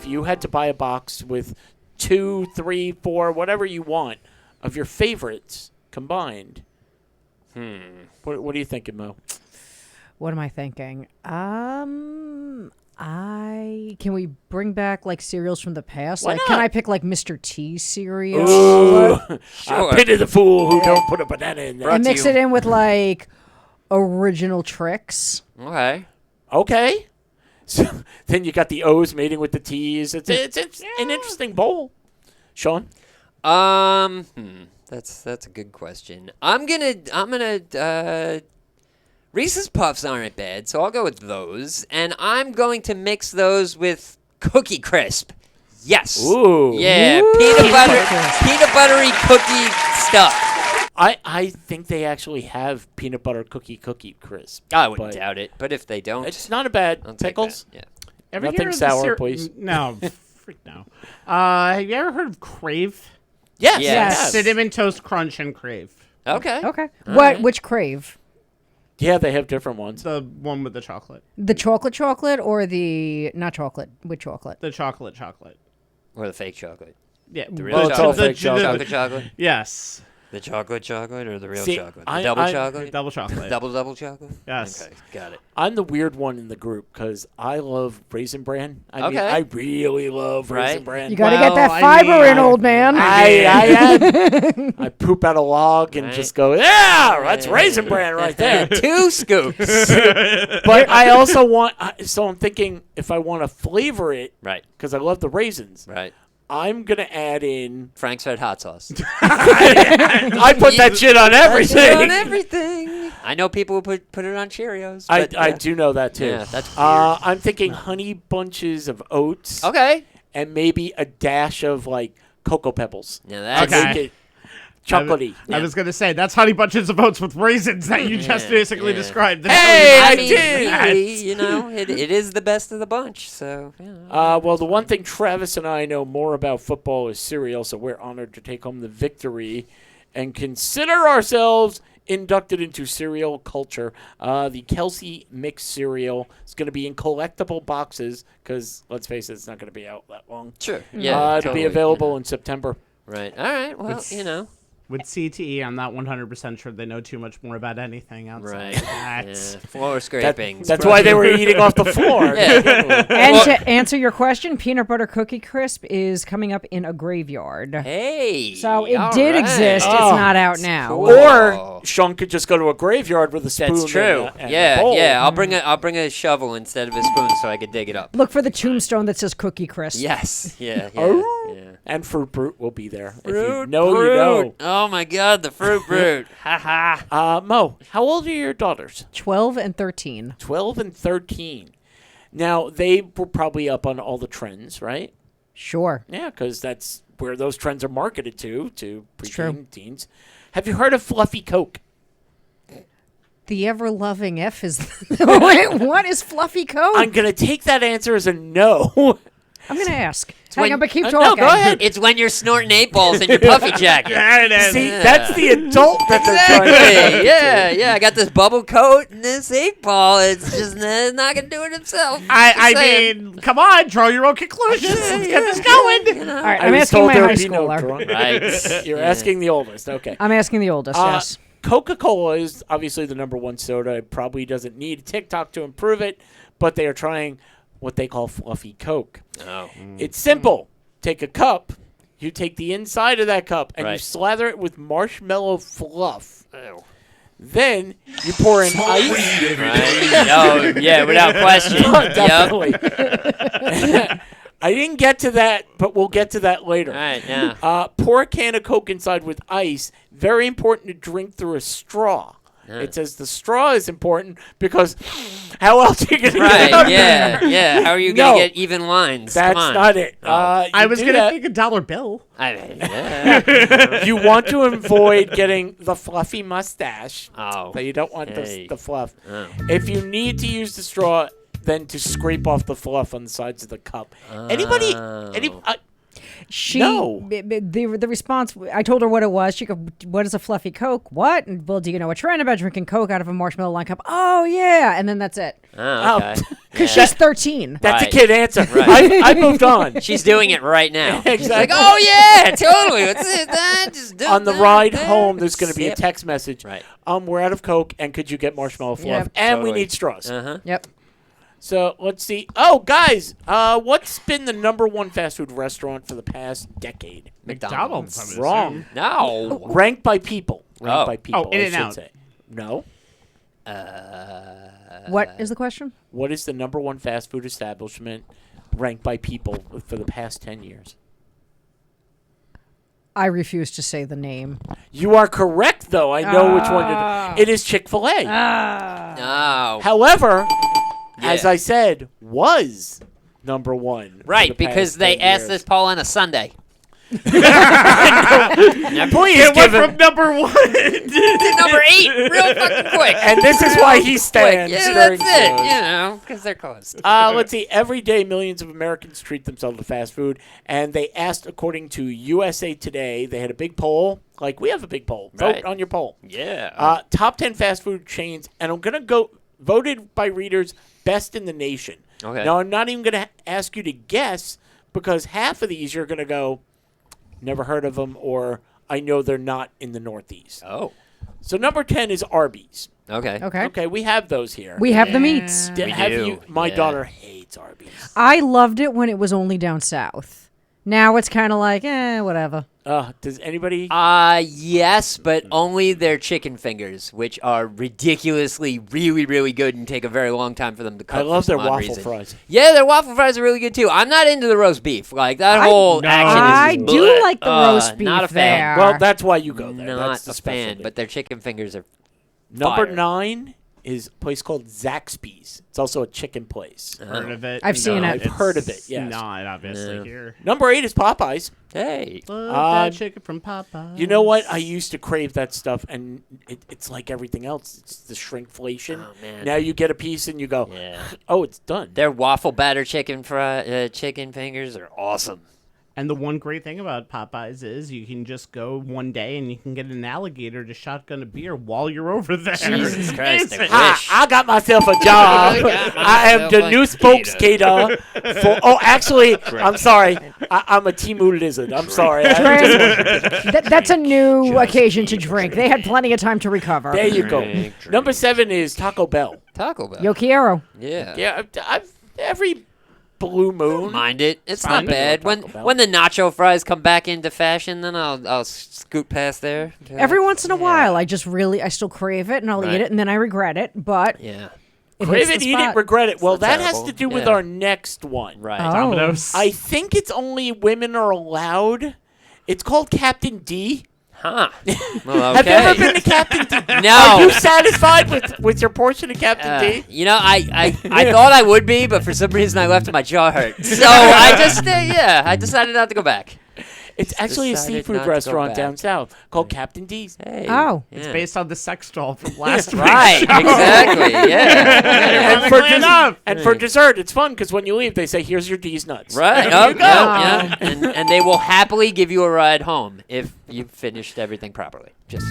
you had to buy a box with 2, 3, 4, whatever you want of your favorites combined. What are you thinking, Mo? What am I thinking? Can we bring back like cereals from the past? Why Like, not? can I pick like Mr. T cereal Ooh. Sure. Pity the fool who don't put a banana in there. and to mix you. it in with like original tricks? Okay. Okay. So then you got the O's mating with the T's. It's an interesting bowl. Sean? That's a good question. I'm gonna Reese's Puffs aren't bad, so I'll go with those, and I'm going to mix those with Cookie Crisp. Yes. Ooh. Yeah, Ooh. peanut buttery cookie stuff. I think they actually have peanut butter cookie crisp. I wouldn't but doubt it, but if they don't, It's not a bad I'll take pickles. that. Yeah. Ever Nothing hear of the sour, please. No, freak no. Have you ever heard of Crave? Yes. Yes. Cinnamon Toast Crunch and Crave. Okay. Okay. All What? right. Which Crave? Yeah, they have different ones. The one with the chocolate. The chocolate or the not chocolate? With chocolate? The chocolate. Or the fake chocolate. Yeah. The the- real it's all chocolate. fake chocolate. Chocolate chocolate. Yes. The chocolate or the real See, chocolate? The I- double I- chocolate? Double chocolate. Double chocolate? Yes. Okay, got it. I'm the weird one in the group because I love Raisin Bran. I mean, Okay. I really love Raisin Right. Bran. You got to Well, get that I fiber mean, in, old man. I poop out a log and Right. just go, yeah, that's Raisin Bran right there. 2 scoops. But I also want, so I'm thinking if I want to flavor it, Right. because I love the raisins, Right. I'm going to add in, Frank's Red Hot Sauce. I put that shit on everything. On everything. I know people who put it on Cheerios. I, But, I do know that too. Yeah, that's weird. I'm thinking honey bunches of oats Okay. and maybe a dash of like Cocoa Pebbles. Now that's Okay. Make it chocolatey. I was gonna say that's Honey Bunches of Oats with raisins that you just basically yeah. described. Hey, I I mean, did. really, you know, it is the best of the bunch. So, yeah. Well, the one thing Travis and I know more about football is cereal, so we're honored to take home the victory and consider ourselves inducted into cereal culture. The Kelsey mixed cereal is going to be in collectible boxes because, let's face it, it's not going to be out that long. Sure. Yeah. It'll totally, be available you in September. know. Right. All right. Well, It's- you know. With CTE, I'm not 100% sure they know too much more about anything outside Right. of that. Yeah. Floor scrapings. That's why they were eating off the floor. Yeah. And to answer your question, peanut butter cookie crisp is coming up in a graveyard. Hey. So it all did right. exist. Oh. It's not out now. cool. Or Sean could just go to a graveyard with a spoon. That's true. And a Yeah. bowl. Yeah. I'll bring a shovel instead of a spoon so I could dig it up. Look for the tombstone that says cookie crisp. Yes. Yeah. Yeah. Oh. Yeah. And Fruit Brute will be there. if you Fruit know, you Brute. know. Oh my God, the Fruit Brute. Ha ha. Mo, how old are your daughters? 12 and 13. 12 and 13. Now, they were probably up on all the trends, right? Sure. Yeah, because that's where those trends are marketed to true. preteen teens. Have you heard of Fluffy Coke? The ever-loving F is... Wait, what is Fluffy Coke? I'm going to take that answer as a no. I'm going to ask. Hang when- on, but keep No, talking. go ahead. It's when you're snorting 8 balls in your puffy jacket. There it is. See, that's the adult that they're trying to Exactly. Yeah. I got this bubble coat and this 8 ball. It's just not gonna do it himself. I Just saying. mean, come on, draw your own conclusions. Let's get this going. All right, I I'm was asking told my there high would be no schooler. drunk. Right. You're Yeah. asking the oldest. Okay. I'm asking the oldest, yes. Coca-Cola is obviously the number one soda. It probably doesn't need TikTok to improve it, but they are trying what they call fluffy Coke. Oh. It's simple. Take a cup, you take the inside of that cup, and you Right. slather it with marshmallow fluff. Then you pour in ice. Right. Oh, yeah, without question. Yep. Definitely. I didn't get to that, but we'll get to that later. All right, yeah. Pour a can of Coke inside with ice. Very important to drink through a straw. It says the straw is important because how else are you going to get it up Right, yeah. How are you going No. to get even lines? That's Come on. not it. I was do gonna that- think $1 bill. Yeah. You want to avoid getting the fluffy mustache. Oh. So you don't want Hey. the fluff. Oh. If you need to use the straw, then to scrape off the fluff on the sides of the cup. Anybody? She, No. The response, I told her what it was. She goes, what is a fluffy Coke? What? And, well, do you know a trend about drinking Coke out of a marshmallow line cup? Oh, yeah. And then that's it. Oh, okay. Because she's 13. That's Right. a kid answer. Right. I moved on. She's doing it right now. She's Exactly. like, oh, yeah, totally. What's it? Just do On the that ride there. home, there's going to be a Sip. text message. Right. We're out of Coke, and could you get marshmallow fluff? Yep. And we Totally. need straws. Uh-huh. Yep. So let's see. Oh, guys, what's been the number one fast food restaurant for the past decade? McDonald's. I would Wrong. No. Ranked by people. Ranked Oh. by people. Oh, I should In-N-Out. say. No. What is the question? What is the number one fast food establishment ranked by people for the past 10 years? I refuse to say the name. You are correct, though. I know which one it is. Chick-fil-A. No. However, as Yeah. I said, was number one. for Right, the because past they 10 asked years. this poll on a Sunday. Please It went give him. from number 1 to Number 8, real fucking quick. And this is why he Quick. stands. Yeah, during that's it. shows. You know, because they're closed. Let's see. Every day, millions of Americans treat themselves to fast food, and they asked, according to USA Today, they had a big poll. Like we have a big poll. Vote Right. on your poll. Yeah. Top 10 fast food chains, and I'm gonna go voted by readers best in the nation. Okay. Now I'm not even gonna ask you to guess because half of these you're gonna go, never heard of them, or I know they're not in the Northeast. Oh. So number 10 is Arby's. Okay. Okay. Okay, we have those here. We have the meats. D- We have do, you? My yeah. daughter hates Arby's. I loved it when it was only down south. Now it's kind of like, whatever. Does anybody? Yes, but only their chicken fingers, which are ridiculously really, really good and take a very long time for them to cook. I love for their some odd waffle reason. fries. Yeah, their waffle fries are really good too. I'm not into the roast beef. Like that whole no. action is I just do bleh. like the roast beef Not a fan. there. Well, that's why you go there. Not That's the a fan, specialty. but their chicken fingers are Number fire. 9 is a place called Zaxby's. It's also a chicken place. Heard of it? I've seen it. I've heard of it, It's yes. not obviously Yeah. here. Number 8 is Popeyes. Hey. Love that chicken from Popeye. You know what? I used to crave that stuff, and it's like everything else. It's the shrinkflation. Oh, man. Now you get a piece, and you go, Yeah. oh, it's done. Their waffle batter chicken chicken fingers are awesome. And the one great thing about Popeyes is you can just go one day and you can get an alligator to shotgun a beer while you're over there. Jesus Christ, I It's- wish. I got myself a job. I am the new spokescater for. Oh, actually, I'm sorry. I'm a Timu lizard. I'm sorry. That's a new occasion to drink. They had plenty of time to recover. There you go. Drink. Number 7 is Taco Bell. Taco Bell. Yo quiero. Yeah. Yeah, I've every blue moon. Mind it. It's Fine. not bad. Taco When Bell. when the nacho fries come back into fashion, then I'll scoot past there. Every once in a while, I still crave it and I'll Right. eat it and then I regret it, but Yeah. it Crave hits it, the eat it, spot. regret it. Well, that has terrible. to do with Yeah. our next one. Right. Oh. Domino's. I think it's only women are allowed. It's called Captain D. Huh. Well, Have you okay. ever been to Captain D? No. Are you satisfied with your portion of Captain D? You know, I thought I would be, but for some reason I left and my jaw hurt. So I just, I decided not to go back. It's actually a decided not seafood to go restaurant back. down south called Captain D's. Hey. Oh. It's yeah. based on the sex doll from last week. Right, exactly. Yeah. And for, Ironically enough. and for dessert, it's fun because when you leave, they say, "Here's your D's nuts." Right. There Oh, you go. yeah. And they will happily give you a ride home if you've finished everything properly. Just.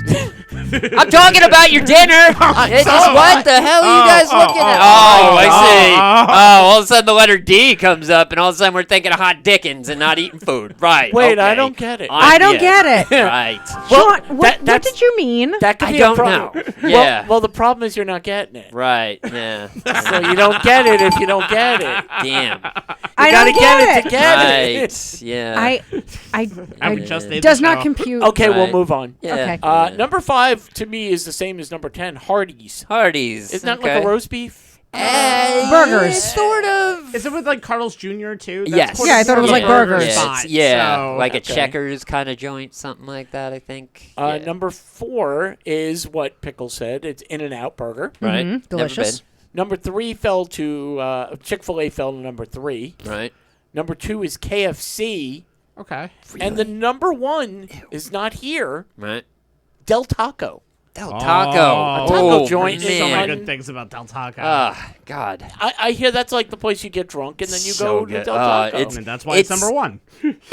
I'm talking about your dinner. It's what the hell are you guys looking at? Oh, I see. Oh, all of a sudden the letter D comes up, and all of a sudden we're thinking of hot Dickens and not eating food. Right. Wait, I okay. don't get it. I don't get it. Right. Well, Sean, what that's- did you mean? That could I be don't a problem. know. Yeah. Well, the problem is you're not getting it. Right. Yeah. So you don't get it if you don't get it. Damn. I gotta don't get it to get it. Right. Yeah. I would just need does the not show. compute. Okay, we'll Right. move on. Yeah. Okay. Number 5 to me is the same as number 10, Hardee's. Hardee's. Isn't that okay. like a roast beef? Burgers. Sort of. Is it with like Carl's Jr. too? Yes. Corey Yeah, I thought it was Carl's like burgers. Yeah, spot, yeah, so- like a Okay. Checkers kind of joint, something like that. I think. Yeah. Number 4 is what Pickle said. It's In-N-Out Burger. right, Mhm, delicious. Number 3 fell to Chick-fil-A fell to number 3. Never been. Right. Number 2 is KFC. Okay. And the number 1 is not here. Right. Del Taco. Del Oh. Taco. A taco joint is So many man. good things about Del Taco. Ah, God. I hear that's like the place you get drunk and then you So go to good. Del Taco. it's- and that's why it's it's- number 1.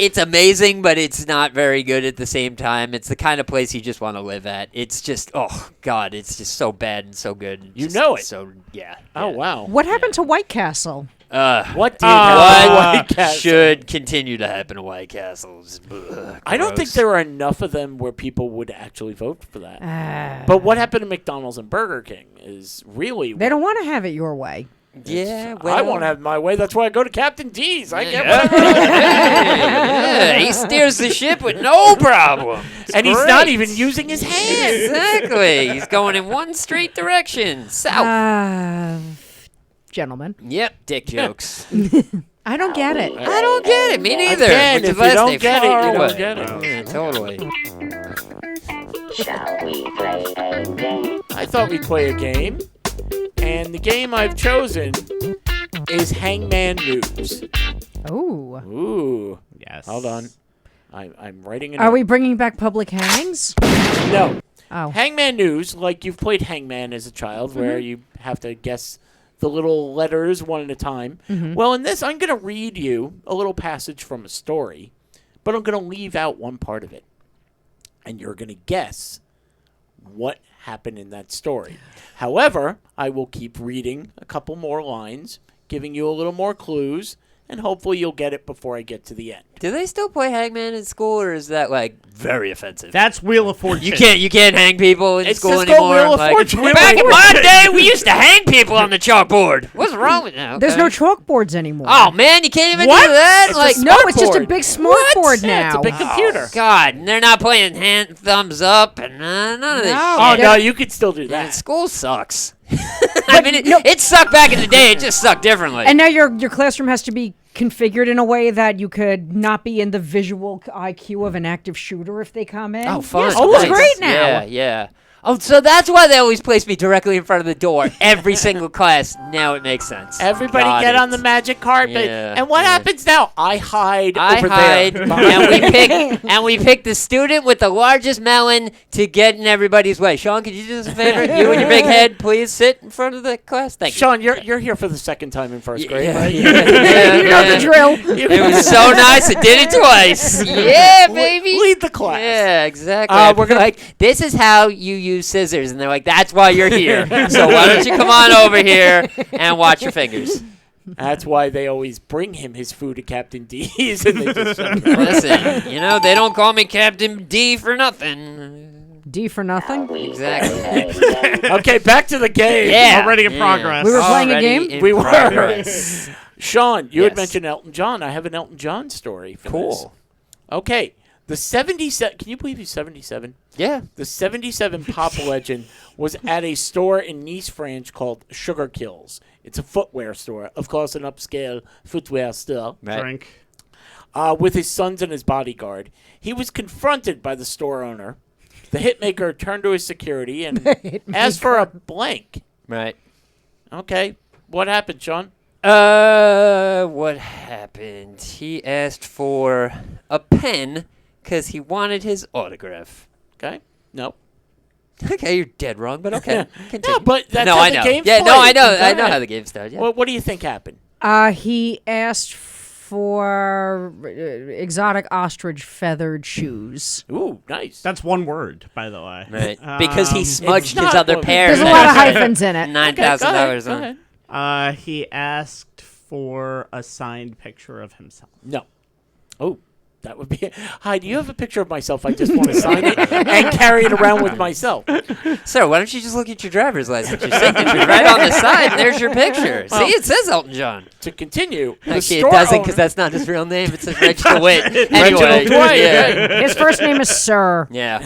It's amazing, but it's not very good at the same time. It's the kind of place you just want to live at. It's just, oh God, it's just so bad and so good. You Just know it. So yeah. Oh, yeah. wow. What happened to White Castle? What did What happen to White Castle? should continue to happen to White Castles? Ugh, I don't think gross. there are enough of them where people would actually vote for that. Ah. But what happened to McDonald's and Burger King is really. They don't want to have it your way. Yeah, I won't have it my way. That's why I go to Captain D's. I get Yeah. whatever. Yeah, he steers the ship with no problem. And he's not great. even using his hands. Exactly. He's going in one straight direction, south. Gentlemen, Yep, dick jokes. I don't get it. I don't get it. Me neither. Again, Which is if why you don't stay get it, far you don't away. get it. Yeah, totally. Shall we play a game? I thought we'd play a game. And the game I've chosen is Hangman News. Ooh. Ooh. Yes. Hold on. I'm writing it. Are we bringing back public hangings? No. Oh. Hangman News, like you've played Hangman as a child, where you have to guess the little letters one at a time. Well, in this, I'm going to read you a little passage from a story, but I'm going to leave out one part of it. And you're going to guess what happened in that story. However, I will keep reading a couple more lines, giving you a little more clues, and hopefully you'll get it before I get to the end. Do they still play Hangman in school, or is that like very offensive? That's Wheel of Fortune. You can't hang people in It's school just anymore. called Wheel of Like, Fortune. back in my day, we used to hang people on the chalkboard. What's wrong with that? There's no chalkboards anymore. Oh man, you can't even What? do that. It's Like no, it's just a smartboard. big smartboard Yeah, now. it's a big computer. God, and they're not playing hand thumbs up and none of this No. Oh, shit. no, you could still do Man, that. school sucks. I mean, it sucked back in the day. It just sucked differently. And now your classroom has to be configured in a way that you could not be in the visual IQ of an active shooter if they come in. oh, fun. Yeah, school's Nice. great now. Yeah, yeah. Oh, so that's why they always place me directly in front of the door every single class. Now it makes sense. Everybody Got get it. on the magic carpet. Yeah, And what yeah. happens now? I hide I over hide, there. and we pick the student with the largest melon to get in everybody's way. Sean, could you do us a favor? You and your big head, please sit in front of the class. Thank you. Sean, you're here for the second time in first grade, Yeah, right? yeah, You know yeah. the drill. It was so nice. It did it twice. Yeah, baby. Lead the class. Yeah, exactly. We're gonna- like, this is how you use scissors, and they're like, that's why you're here. So why don't you come on over here and watch your fingers? That's why they always bring him his food at Captain D's. And they just Listen, they don't call me Captain D for nothing. D for nothing. Exactly. Okay, back to the game. Yeah. Already in yeah. progress. We were playing a Already game? in We were. progress. Sean, you had Yes. mentioned Elton John. I have an Elton John story. For Cool. this. Okay. The 77. Can you believe he's 77? Yeah. The 77 pop legend was at a store in Nice, France called Sugar Kills. It's a footwear store, of course, an upscale footwear store, Right. Drink. with his sons and his bodyguard. He was confronted by the store owner. The hitmaker turned to his security and asked for a blank. Right. Okay. What happened, Sean? What happened? He asked for a pen because he wanted his autograph. Okay. No. Okay, you're dead wrong, but okay. Continue. No, but that's no, how I the know. game's Yeah, no, I played. know. Go I know ahead. how the game started. Yeah. What do you think happened? He asked for exotic ostrich feathered shoes. Ooh, nice. That's one word, by the way. Right. Because he smudged it's his not other what- pair. There's a lot of hyphens in it. $9,000 Go on. ahead. He asked for a signed picture of himself. No. Oh, that would be. Hi, do you have a picture of myself? I just want to sign it and carry it around with myself. Sir, why don't you just look at your driver's license? Your signature right on the side, and there's your picture. Well, See, it says Elton John. To continue, the Actually, it store doesn't owner- because that's not his real name. It says Reg DeWitt. Reginald Anyway, Dwight, yeah. His first name is Sir. Yeah.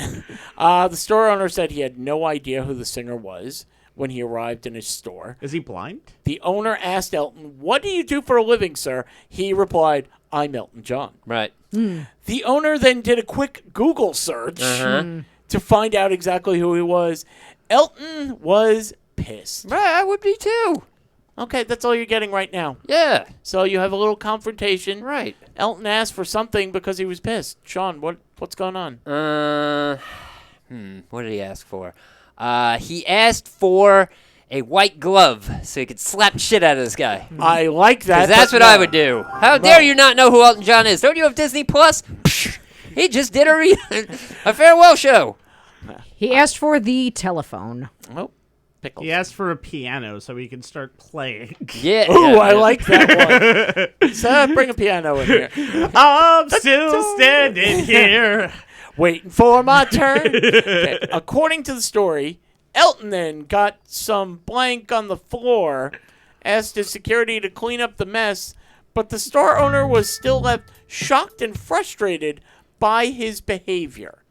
The store owner said he had no idea who the singer was when he arrived in his store. Is he blind? The owner asked Elton, "What do you do for a living, sir?" He replied, "I'm Elton John." Right. The owner then did a quick Google search to find out exactly who he was. Elton was pissed. Right, I would be too. Okay, that's all you're getting right now. Yeah. So you have a little confrontation. Right. Elton asked for something because he was pissed. Sean, what's going on? What did he ask for? He asked for a white glove so he could slap the shit out of this guy. I like that. 'Cause that's but what I no. would do. How dare you not know who Elton John is? Don't you have Disney Plus? He just did a farewell show. He asked for the telephone. Oh, pickles. He asked for a piano so he could start playing. Yeah. Ooh, yeah, I yeah. like that one. So bring a piano in here. I'm still standing here. Waiting for my turn. Okay. According to the story, Elton then got some blank on the floor, asked his security to clean up the mess, but the store owner was still left shocked and frustrated by his behavior.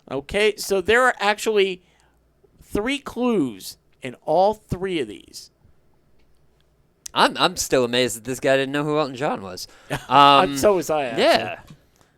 Okay, so there are actually 3 clues in all 3 of these. I'm still amazed that this guy didn't know who Elton John was. So was I, actually. Yeah.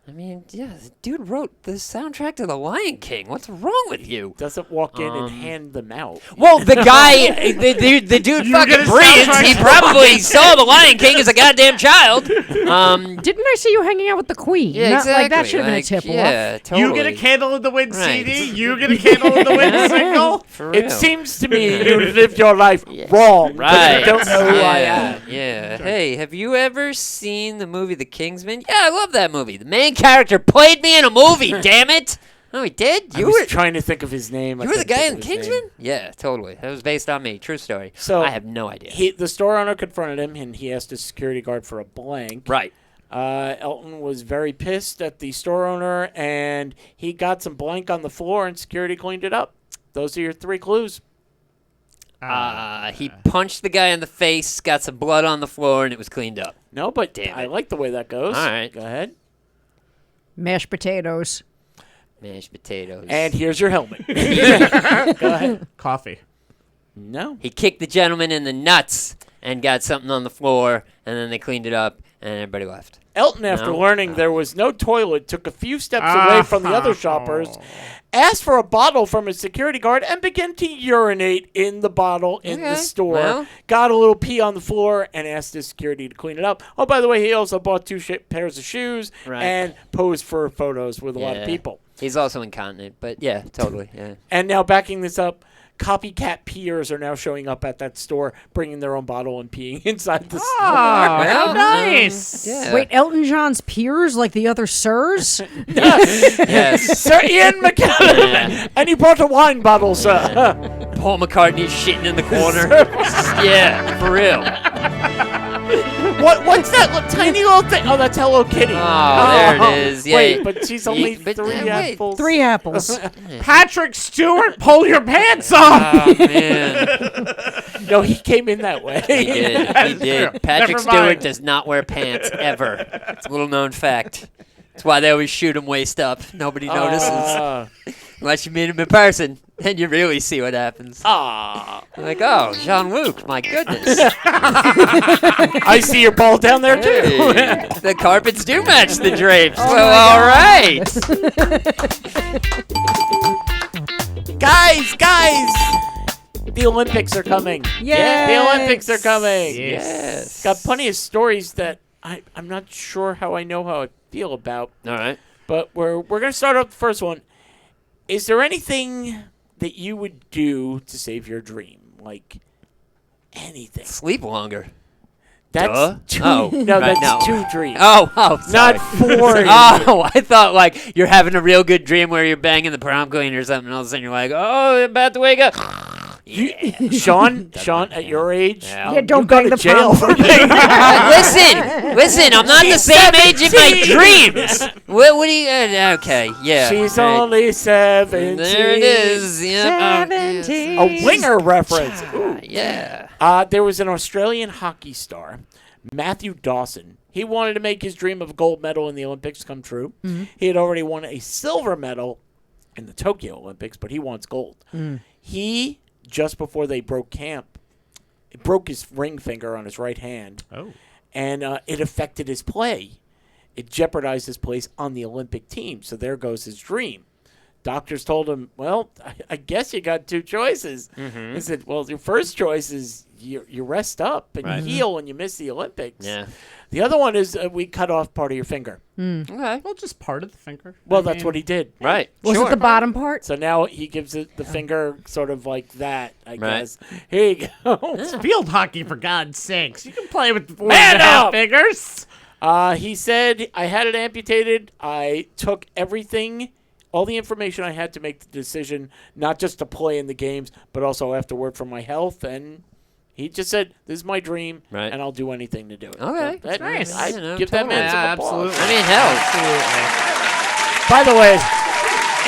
I mean, yeah, the dude wrote the soundtrack to The Lion King. What's wrong with you? Doesn't walk in and hand them out. Well, the guy, the dude You fucking get a breathes. soundtrack He for probably saw The Lion King as a goddamn child. Didn't I see you hanging out with the Queen? Yeah, Not- exactly. Like, that should have been a tip off. Yeah, totally. You get a Candle in the Wind Right. CD. You get a Candle in the Wind single. For real. It seems to me you lived your life wrong. 'cause Right. You don't know who I yeah. am. Yeah. Hey, have you ever seen the movie The Kingsman? Yeah, I love that movie. The main character played me in a movie, damn it. Oh, he did? I You was were trying to think of his name. you were the guy in Kingsman? Yeah, totally. That was based on me. True story. So I have no idea. The store owner confronted him, and he asked his security guard for a blank. Right. Elton was very pissed at the store owner, and he got some blank on the floor, and security cleaned it up. Those are your 3 clues. He punched the guy in the face, got some blood on the floor, and it was cleaned up. No, but Damn I it. like the way that goes. All right. Go ahead. Mashed potatoes. Mashed potatoes. And here's your helmet. Go ahead. Coffee. No. he kicked the gentleman in the nuts and got something on the floor, and then they cleaned it up, and everybody left. Elton, after No? learning there was no toilet, took a few steps away from the other shoppers, asked for a bottle from his security guard, and began to urinate in the bottle in the Okay, store. well. Got a little pee on the floor and asked his security to clean it up. Oh, by the way, he also bought 2 pairs of shoes Right. and posed for photos with a lot of Yeah. people. He's also incontinent, but yeah, totally. Yeah. And now backing this up, copycat peers are now showing up at that store, bringing their own bottle and peeing inside the store. Oh, Well, how nice. Yeah. Wait, Elton John's peers like the other sirs? Yes. Sir Ian McKellen, and he brought a wine bottle, sir. Paul McCartney's shitting in the corner. Yeah, for real. What's that tiny little thing? Oh, that's Hello Kitty. Oh, there it is. Yeah. Wait, but she's only But, 3 wait. apples. 3 apples. Patrick Stewart, pull your pants off. Oh, man. No, he came in that way. He did. He That's did. true. Patrick Never Stewart mind. does not wear pants, ever. It's a little known fact. That's why they always shoot him waist up. Nobody notices. Unless you meet him in person, then you really see what happens. Like, oh, Jean-Luc, my goodness. I see your ball down there, too. Hey, the carpets do match the drapes. Well, all right. Guys! The Olympics are coming. Yes. The Olympics are coming. Yes. Got plenty of stories that I'm not sure how I feel about. All right. But we're gonna start off the first one. Is there anything that you would do to save your dream? Like anything? Sleep longer. That's Duh. two. Oh, No, right, that's no. 2 dreams. Oh, sorry. Not 4. Oh, I thought like you're having a real good dream where you're banging the prom queen or something, and all of a sudden you're like, oh, I'm about to wake up. Sean, at your age, Yeah, don't you go bang to the jail prom for being Listen, I'm not the same age in my dreams. What do you? Okay, yeah. She's right. only 17. There it is. Yep. 17. A winger reference. Ooh. Yeah. There was an Australian hockey star, Matthew Dawson. He wanted to make his dream of a gold medal in the Olympics come true. He had already won a silver medal in the Tokyo Olympics, but he wants gold. He, just before they broke camp, broke his ring finger on his right hand. Oh. And it affected his play. It jeopardized his place on the Olympic team. So there goes his dream. Doctors told him, well, I guess you got 2 choices. He said, well, your first choice is you rest up and you heal when you miss the Olympics. Yeah. The other one is we cut off part of your finger. Okay. Well, just part of the finger. Well, that's what he did. Right. Was it the bottom part? So now he gives it the finger sort of like that, I Right. guess. Here you go. It's field hockey, for God's sakes. You can play with 4 Man and a half up! fingers. He said, I had it amputated. I took everything, all the information I had to make the decision, not just to play in the games, but also afterward for my health. And he just said, this is my dream, Right. and I'll do anything to do it. Okay. So that- Nice. I You know, give that man some applause. I mean, hell. By the way,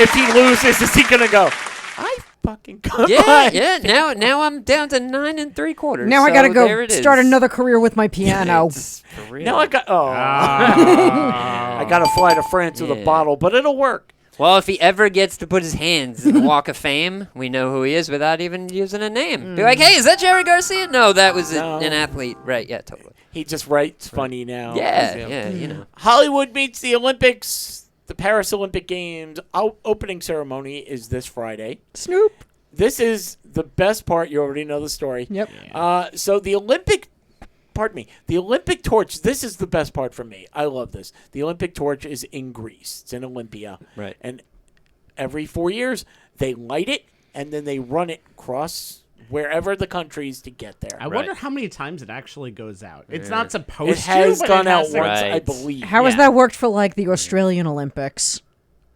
if he loses, is he going to go, I fucking cut Yeah, my yeah. Now I'm down to 9 3/4. Now I so gotta there go it start is. another career with my piano. It's for real. Now I got, Ah. I got to fly to France with a Yeah. bottle, but it'll work. Well, if he ever gets to put his hands in the Walk of Fame, we know who he is without even using a name. Be like, hey, is that Jerry Garcia? No, that was No. an athlete. Right, yeah, totally. He just writes funny now. Yeah, you know. Hollywood meets the Olympics. The Paris Olympic Games opening ceremony is this Friday. Snoop. This is the best part. You already know the story. Yep. So the Olympic torch, this is the best part for me. I love this. The Olympic torch is in Greece. It's in Olympia. Right. And every 4 years, they light it, and then they run it across wherever the countries to get there. I wonder how many times it actually goes out. It's not It supposed has to, but gone it out has to. once, I Right. believe. How has Yeah. that worked for like the Australian Olympics?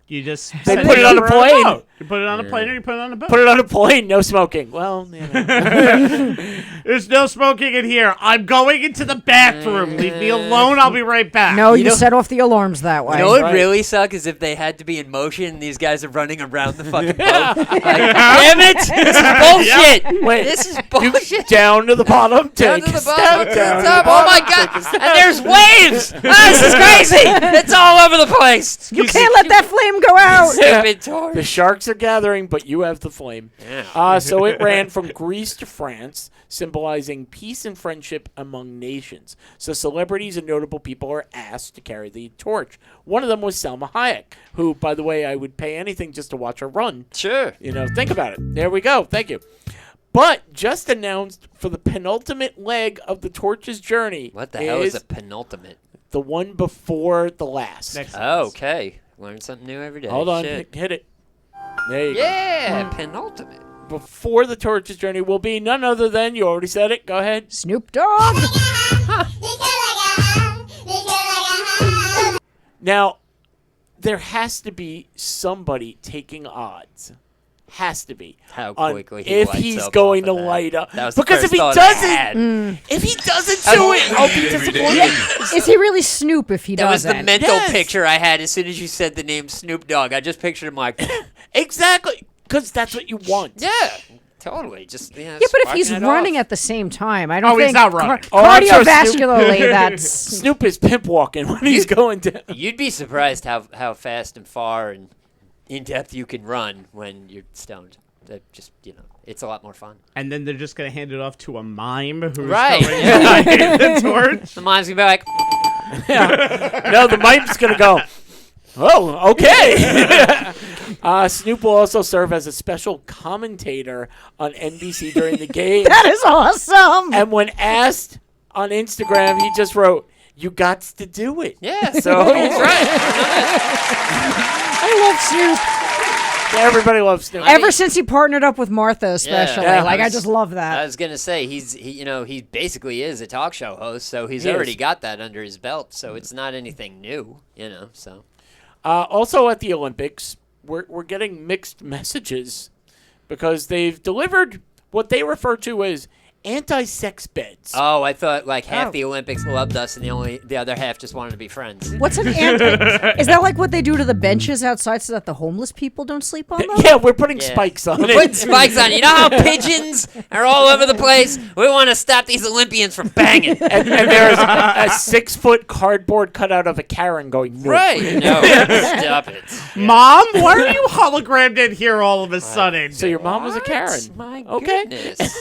You just They send put it on a over plane. boat. You put it on a plane or you put it on a boat. Put it on a plane, no smoking. Well, you know. There's no smoking in here. I'm going into the bathroom. Leave me alone. I'll be right back. No, you know- set off the alarms that way. You know what Right. would really suck is if they had to be in motion and these guys are running around the fucking boat. Like, damn it! This is bullshit! Wait, This is bullshit! down to the bottom, Down take to a the step bottom, down. to the top. Oh my god! And there's waves! Ah, this is crazy! It's all over the place! You can't let that flame go out. Stupid The torch. sharks are gathering, but you have the flame. So it ran from Greece to France, symbolizing peace and friendship among nations. So celebrities and notable people are asked to carry the torch. One of them was Selma Hayek, who, by the way, I would pay anything just to watch her run. Sure. You know, think about it. There we go. Thank you. But just announced for the penultimate leg of the torch's journey. What the hell is a penultimate? the one before the last? Next Oh, okay. Learn something new every day. Hold on, Shit. hit it. There you go. Yeah, penultimate. Before the torch's journey will be none other than, you already said it, go ahead. Snoop Dogg. Now, there has to be somebody taking odds. Has to be. How on quickly he if lights he's up going off to of that. light up. That was the Because if first he thought I doesn't, had. if he doesn't do it, I'll be disappointed. Is he really Snoop if he That was doesn't? the mental Yes. picture I had as soon as you said the name Snoop Dogg. I just pictured him like, Exactly. Because that's what you want. yeah, totally. Just Yeah, but if he's running at the same time, I don't Oh, he's think not running. Oh, I'm sure cardiovascularly that's Snoop is pimp walking when he's going down. You'd be surprised how fast and far and in depth you can run when you're stoned. That just it's a lot more fun. And then they're just going to hand it off to a mime who's Right, going yeah. to light the torch. The mom's gonna be like, No, the mime's going to go, oh, okay. Snoop will also serve as a special commentator on NBC during the game. that is awesome. And when asked on Instagram, he just wrote, you got to do it. Yeah, so he's right. I love Snoop. Everybody loves Snoop. Ever since he partnered up with Martha, especially, Yeah. I just love that. I was gonna say he basically is a talk show host, so he's He already is. got that under his belt. So it's not anything new, So Also at the Olympics, we're getting mixed messages because they've delivered what they refer to as anti-sex beds. oh, I thought like half the Olympics loved us and the other half just wanted to be friends. What's an Is that like what they do to the benches outside so that the homeless people don't sleep on them? Yeah, we're putting Yeah. spikes on Put it. spikes on. You know how pigeons are all over the place? We want to stop these Olympians from banging. and there's a 6-foot cardboard cutout of a Karen going, no. Right? No, stop it. Mom, why are you hologrammed in here all of a sudden? So your mom was a Karen. My Okay. goodness.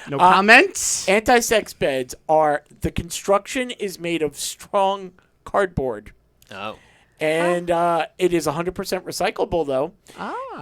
No comments? Anti-sex beds are, the construction is made of strong cardboard. Oh. And it is 100% recyclable, though.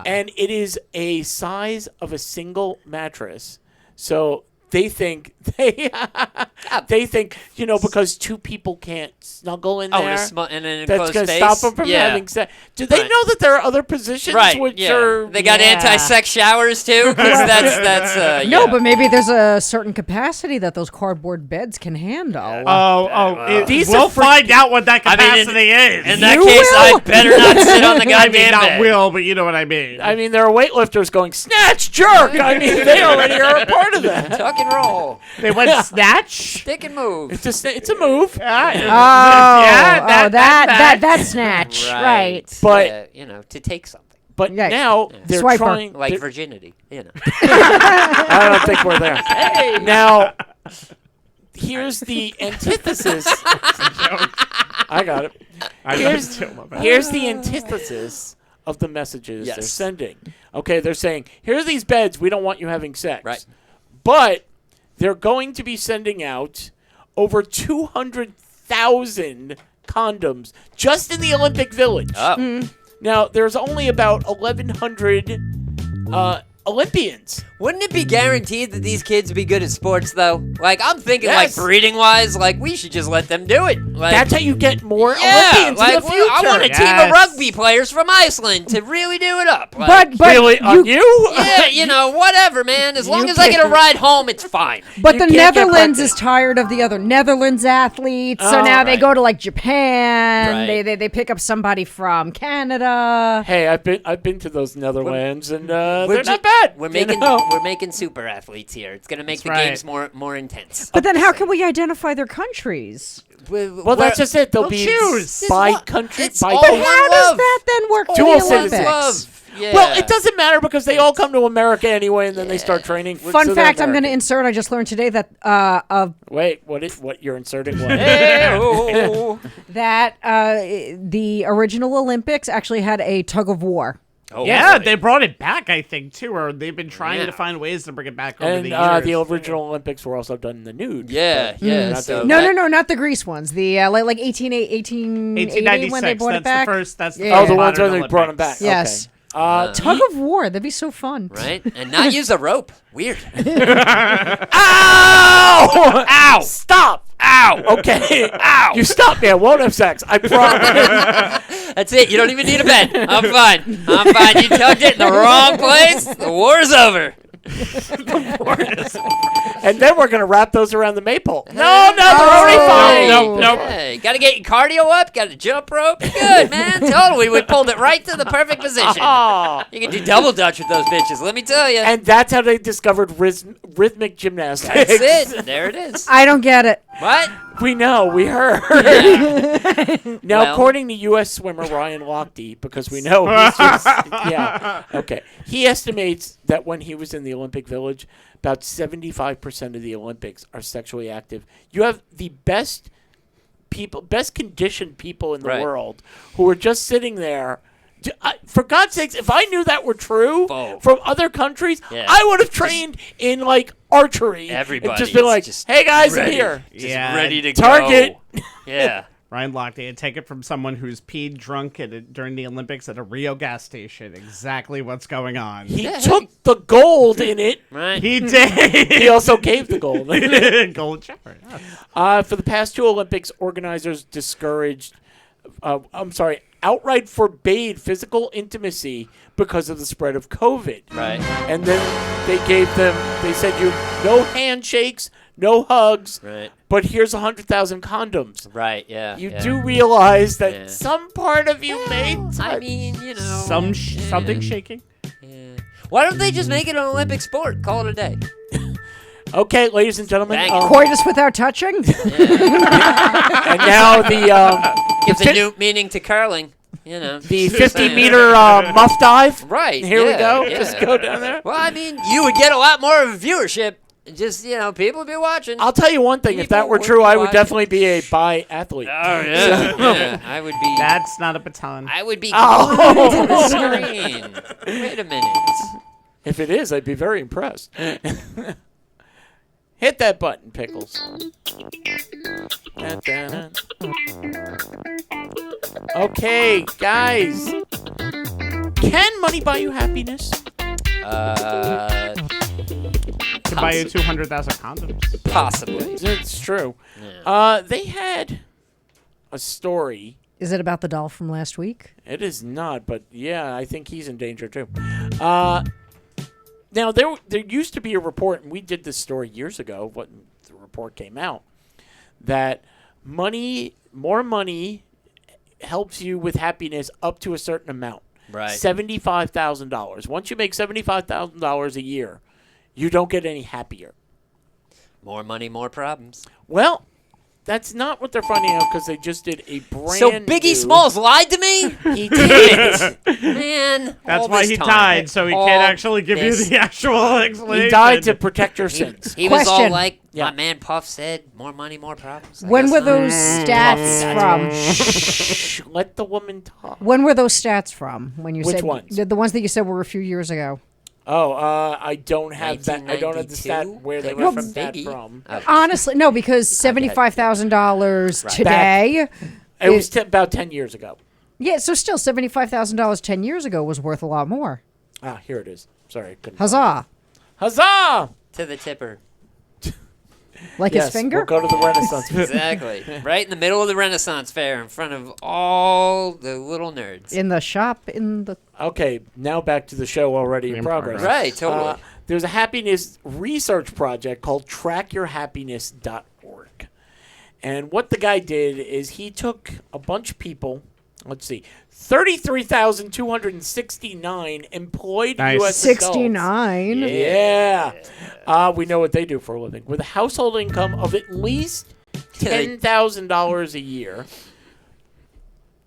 And it is a size of a single mattress. So they think, they think, because two people can't snuggle in Oh, there. in an That's enclosed going to space? stop them from Yeah. having sex. Do they Right. know that there are other positions which yeah. are... They got Yeah. anti-sex showers too, because that's No, yeah. but maybe there's a certain capacity that those cardboard beds can handle. These we'll are for- find out what that I mean, capacity is. In that You case, will? I better not sit on the I goddamn mean, not bed. will, but you know what I mean. I mean, there are weightlifters going, snatch, jerk! I mean, they already are a part of that. Tuck and roll, They went snatch. stick and move. It's a move. That snatch, right? But- to take something But Yeah. now they're Swiper. trying... like they're- virginity. I don't think we're there. Now, here's the antithesis. I got it. Here's the antithesis of the messages they're Yes. sending. Okay, they're saying, here are these beds. We don't want you having sex. Right. But they're going to be sending out over 200,000 condoms just in the Olympic Village. Oh. Now, there's only about 1,100 Olympians. Wouldn't it be guaranteed that these kids would be good at sports, though? Like, I'm thinking, Yes. like, breeding-wise, like, we should just let them do it. Like, That's how you get more yeah, Olympians like, in the future. I want a team Yes. of rugby players from Iceland to really do it up. Like, But Really? On you? yeah, whatever, man. As long You as I get a can't- ride home, it's fine. But You the can't get Netherlands pregnant. is tired of the other Netherlands athletes, so Oh, now they right. go to like Japan. Right. They pick up somebody from Canada. Hey, I've been to those Netherlands, and they're We're not bad. We're you making know? we're making super athletes here. It's gonna make That's the right. games more intense. But then how can we identify their countries? Well, that's just it. They'll They'll be choose. by It's country. it's By all country. one How does love. that then work for Dual the citizen. Olympics? Yeah. Well, it doesn't matter because they all come to America anyway, and then they start training. Fun so they're fact I'm going to American. insert, I just learned today that Wait, what you're inserting? What? Hey-oh. the original Olympics actually had a tug of war. Oh, Yeah, really? they brought it back, I think, too, or they've been trying Yeah. to find ways to bring it back over And the years. the original Olympics were also done in the nude. Yeah, but yeah. not So the- No, that- no, not the Greece ones. The like 1880 when they 1896. brought That's it back. the first. That's the Yeah. Oh, the ones where modern they brought them back. Olympics. Yes. Okay. Tug of war. That'd be so fun. Right, and not use a rope. Weird. Ow! Ow! Stop! Ow! Okay. Ow! You stop me. I won't have sex. I promise. That's it. You don't even need a bed. I'm fine. I'm fine. You tugged it in the wrong place. The war's over. And then we're gonna wrap those around the maypole. No, they're already fine. Nope. Hey, gotta get your cardio up. Gotta jump rope. You're good, man. Totally. We pulled it right to the perfect position. Aw. You can do double dutch with those bitches. Let me tell you. And that's how they discovered rhythmic gymnastics. That's it. There it is. I don't get it. What? We know. We heard. Now, Well- according to U.S. swimmer Ryan Lochte, because we know he's just, yeah, okay, he estimates that when he was in the Olympic Village, about 75% of the Olympics are sexually active. You have the best people, best conditioned people in the Right. world who are just sitting there. For God's sakes, if I knew that were true Oh. from other countries, Yeah. I would have trained in like archery. And Everybody just been is like, just "Hey guys, I'm ready. here." Just Yeah. ready to Target. go. Yeah. Ryan Lochte, a ticket from someone who's peed drunk during the Olympics at a Rio gas station. Exactly what's going on. He took the gold in it. Right. He did. He also gave the gold. Gold shower. For the past 2 Olympics, organizers outright forbade physical intimacy because of the spread of COVID. Right. And then they said no handshakes, no hugs, Right. but here's 100,000 condoms. Right. Yeah. You yeah. do realize that Yeah. some part of you may I mean, you know. Something shaking. Yeah. Why don't they just make it an Olympic sport? Call it a day. Okay, ladies and gentlemen. Thank you. Coitus without touching? And now Gives a new meaning to curling. You know. the 50-meter muff dive. Right. Here we yeah, go. yeah. Just go down there. Well, I mean, you would get a lot more of a viewership. Just, people would be watching. I'll tell you one thing. If that People were would true, be I would watching. definitely be a bi-athlete. Oh, yeah. Yeah. I would be. That's not a baton. I would be Oh. glued to the screen. Wait a minute. If it is, I'd be very impressed. Hit that button, Pickles. Dun, dun, dun. Okay, guys. Can money buy you happiness? To buy you 200,000 condoms. Possibly. It's true. Yeah. They had a story. Is it about the doll from last week? It is not, but yeah, I think he's in danger too. Now there used to be a report, and we did this story years ago. What the report came out that more money, helps you with happiness up to a certain amount. Right. $75,000. Once you make $75,000 a year, you don't get any happier. More money, more problems. Well, that's not what they're finding out because they just did a brand So Biggie new- Smalls lied to me? He did. Man. That's all why this he time. died, so he All can't actually give you this- the actual explanation. He died to protect your sins. He was all Question. like, Yeah. my man Puff said, more money, more problems. I When guess were not. those stats from? Shh, let the woman talk. When were those stats from? When you Which said ones? The ones that you said were a few years ago. Oh, I don't have that. I don't have the stat 1992? where they They were were from from that Biggie. from. Honestly, no, because $75,000 Right. today. It was about 10 years ago. Yeah, so still $75,000 10 years ago was worth a lot more. Ah, here it is. Sorry, I couldn't. Huzzah! Huzzah! To the tipper. Like Yes, his finger? we'll go to the Renaissance. Exactly. Right in the middle of the Renaissance Fair in front of all the little nerds. In the shop, in the. Okay, now back to the show already in In progress. progress. Right, totally. There's a happiness research project called trackyourhappiness.org. And what the guy did is he took a bunch of people, let's see, 33,269 employed Nice. U.S. adults. 69. Yeah. We know what they do for a living. With a household income of at least $10,000 a year.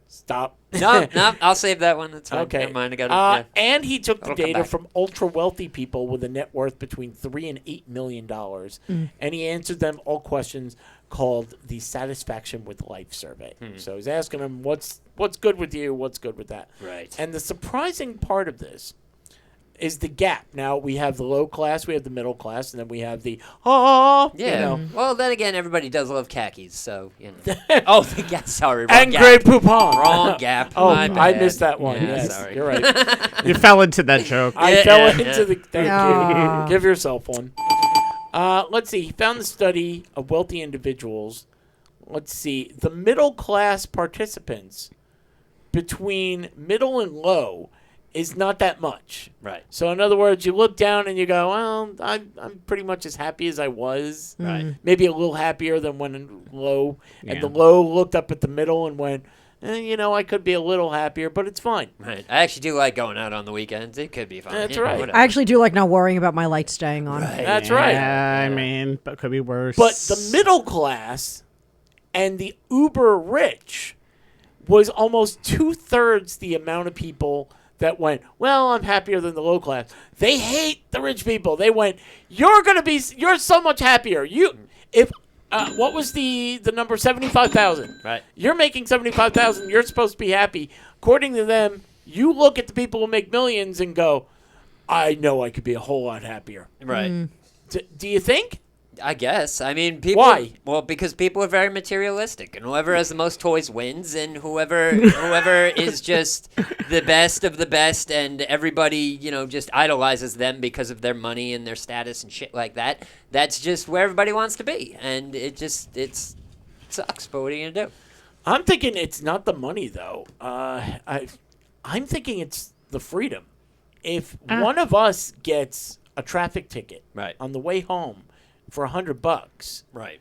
Stop. No, I'll save that one. That's fine. Okay. Never mind. I got it. And he took the That'll come data back. from ultra wealthy people with a net worth between $3 and $8 million, and he answered them all questions called the Satisfaction with Life survey. So he's asking them what's good with you, what's good with that. Right. And the surprising part of this is the gap. Now we have the low class, we have the middle class, and then we have the Yeah. you know, Well, then again, everybody does love khakis, so you know. Oh, yeah, sorry. Wrong and gap. Grey Poupon. Wrong gap. Oh, My I bad. missed that one. Yeah, Yes, sorry. you're right. You fell into that joke. I Yeah, fell yeah, into yeah. the. Thank Aw. you. Give yourself one. Let's see. He found the study of wealthy individuals. Let's see. The middle class participants between middle and low is not that much. Right. So in other words, you look down and you go, well, I'm pretty much as happy as I was. Right. Maybe a little happier than when low. And Yeah. the low looked up at the middle and went, I could be a little happier, but it's fine. Right. I actually do like going out on the weekends. It could be fun. That's you know, right. whatever. I actually do like not worrying about my lights staying on. That's right. Yeah, I mean, but could be worse. But the middle class and the uber rich was almost 2/3 the amount of people that went, well, I'm happier than the low class. They hate the rich people. They went, you're so much happier. What was the number? 75,000. Right. You're making 75,000. You're supposed to be happy. According to them, you look at the people who make millions and go, I know I could be a whole lot happier. Right. Do you think? I guess. I mean, people. Why? Well, because people are very materialistic, and whoever has the most toys wins, and whoever is just the best of the best, and everybody, just idolizes them because of their money and their status and shit like that. That's just where everybody wants to be, and it sucks. But what are you gonna do? I'm thinking it's not the money though. I'm thinking it's the freedom. If one of us gets a traffic ticket Right. on the way home for $100, Right.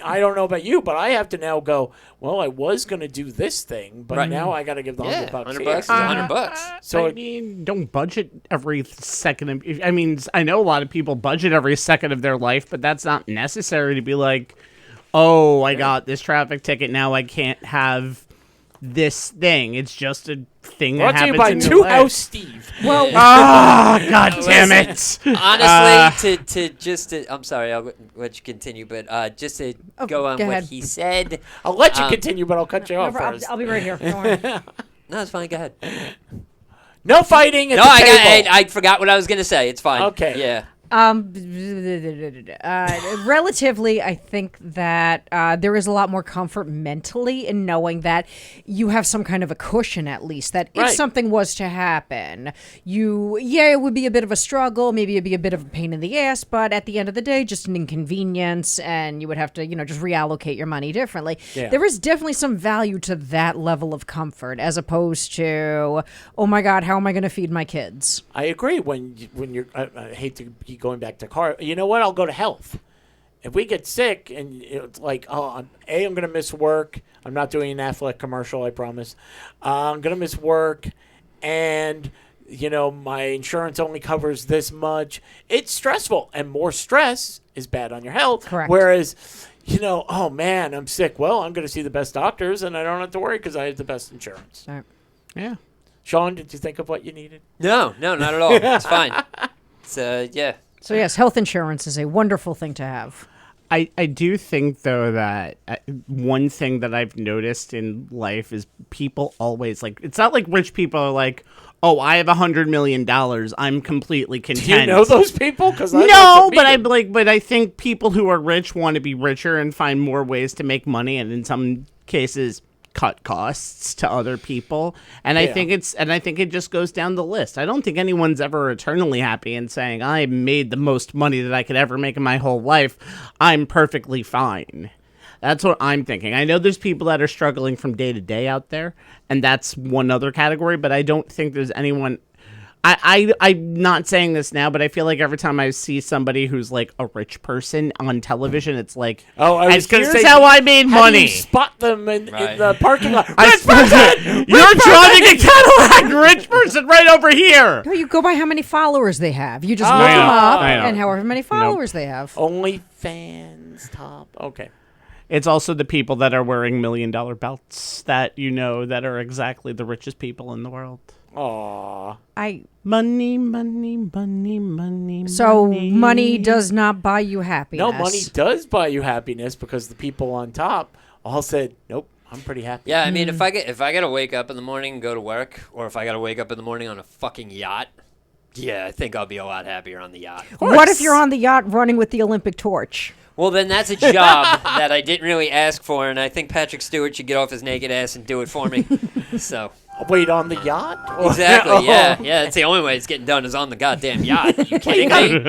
I don't know about you, but I have to now go, well, I was going to do this thing, but Right. now I got to give the $100. $100 is $100. So I mean, don't budget every second. I know a lot of people budget every second of their life, but that's not necessary to be like, oh, I got this traffic ticket, now I can't have this thing. It's just a thing brought that to you happens by in your Two life. House Steve. Well, God damn it! Honestly, I'm sorry, I'll let you continue, but just to go on go what ahead. he said. I'll let you continue, but I'll cut you off I'll, first. I'll be right here. Don't worry. No, it's fine. Go ahead. No fighting at No, the I table. I forgot what I was gonna say. It's fine. Okay. Yeah. Relatively, I think that there is a lot more comfort mentally in knowing that you have some kind of a cushion, at least, that if Right. something was to happen, it would be a bit of a struggle, maybe it'd be a bit of a pain in the ass, but at the end of the day, just an inconvenience, and you would have to, just reallocate your money differently. Yeah. There is definitely some value to that level of comfort, as opposed to, oh my God, how am I going to feed my kids? I agree. When you're, I hate to keep going back to car. You know what? I'll go to health. If we get sick and it's like, I'm going to miss work. I'm not doing an Affleck commercial, I promise. I'm going to miss work, and my insurance only covers this much. It's stressful, and more stress is bad on your health. Correct. Whereas, oh man, I'm sick. Well, I'm going to see the best doctors, and I don't have to worry because I have the best insurance. All right. Yeah. Sean, did you think of what you needed? No, not at all. It's fine. It's yeah. So yes, health insurance is a wonderful thing to have. I do think, though, that one thing that I've noticed in life is people always, it's not like rich people are like, oh, I have $100 million. I'm completely content. Do you know those people? Because No, but I think people who are rich want to be richer and find more ways to make money, and in some cases cut costs to other people. And I think it just goes down the list. I don't think anyone's ever eternally happy and saying, I made the most money that I could ever make in my whole life. I'm perfectly fine. That's what I'm thinking. I know there's people that are struggling from day to day out there, and that's one other category, but I don't think there's anyone. I'm not saying this now, but I feel like every time I see somebody who's like a rich person on television, it's like, here's how I made How do money. you spot them in Right. the parking lot? Rich person! You're driving a Cadillac, rich person, right over here. No, you go by how many followers they have. You just Oh, look I them know, up, I know. and however many followers they have. Only fans top. Okay. It's also the people that are wearing $1 million belts that that are exactly the richest people in the world. Aw. Money, money, money, money. So money does not buy you happiness. No, money does buy you happiness because the people on top all said, nope, I'm pretty happy. Yeah, I mean, if I gotta wake up in the morning and go to work, or if I gotta wake up in the morning on a fucking yacht, yeah, I think I'll be a lot happier on the yacht. What if you're on the yacht running with the Olympic torch? Well, then that's a job that I didn't really ask for, and I think Patrick Stewart should get off his naked ass and do it for me. So. Wait, on the yacht? Exactly, yeah. That's the only way it's getting done is on the goddamn yacht. Are you kidding me?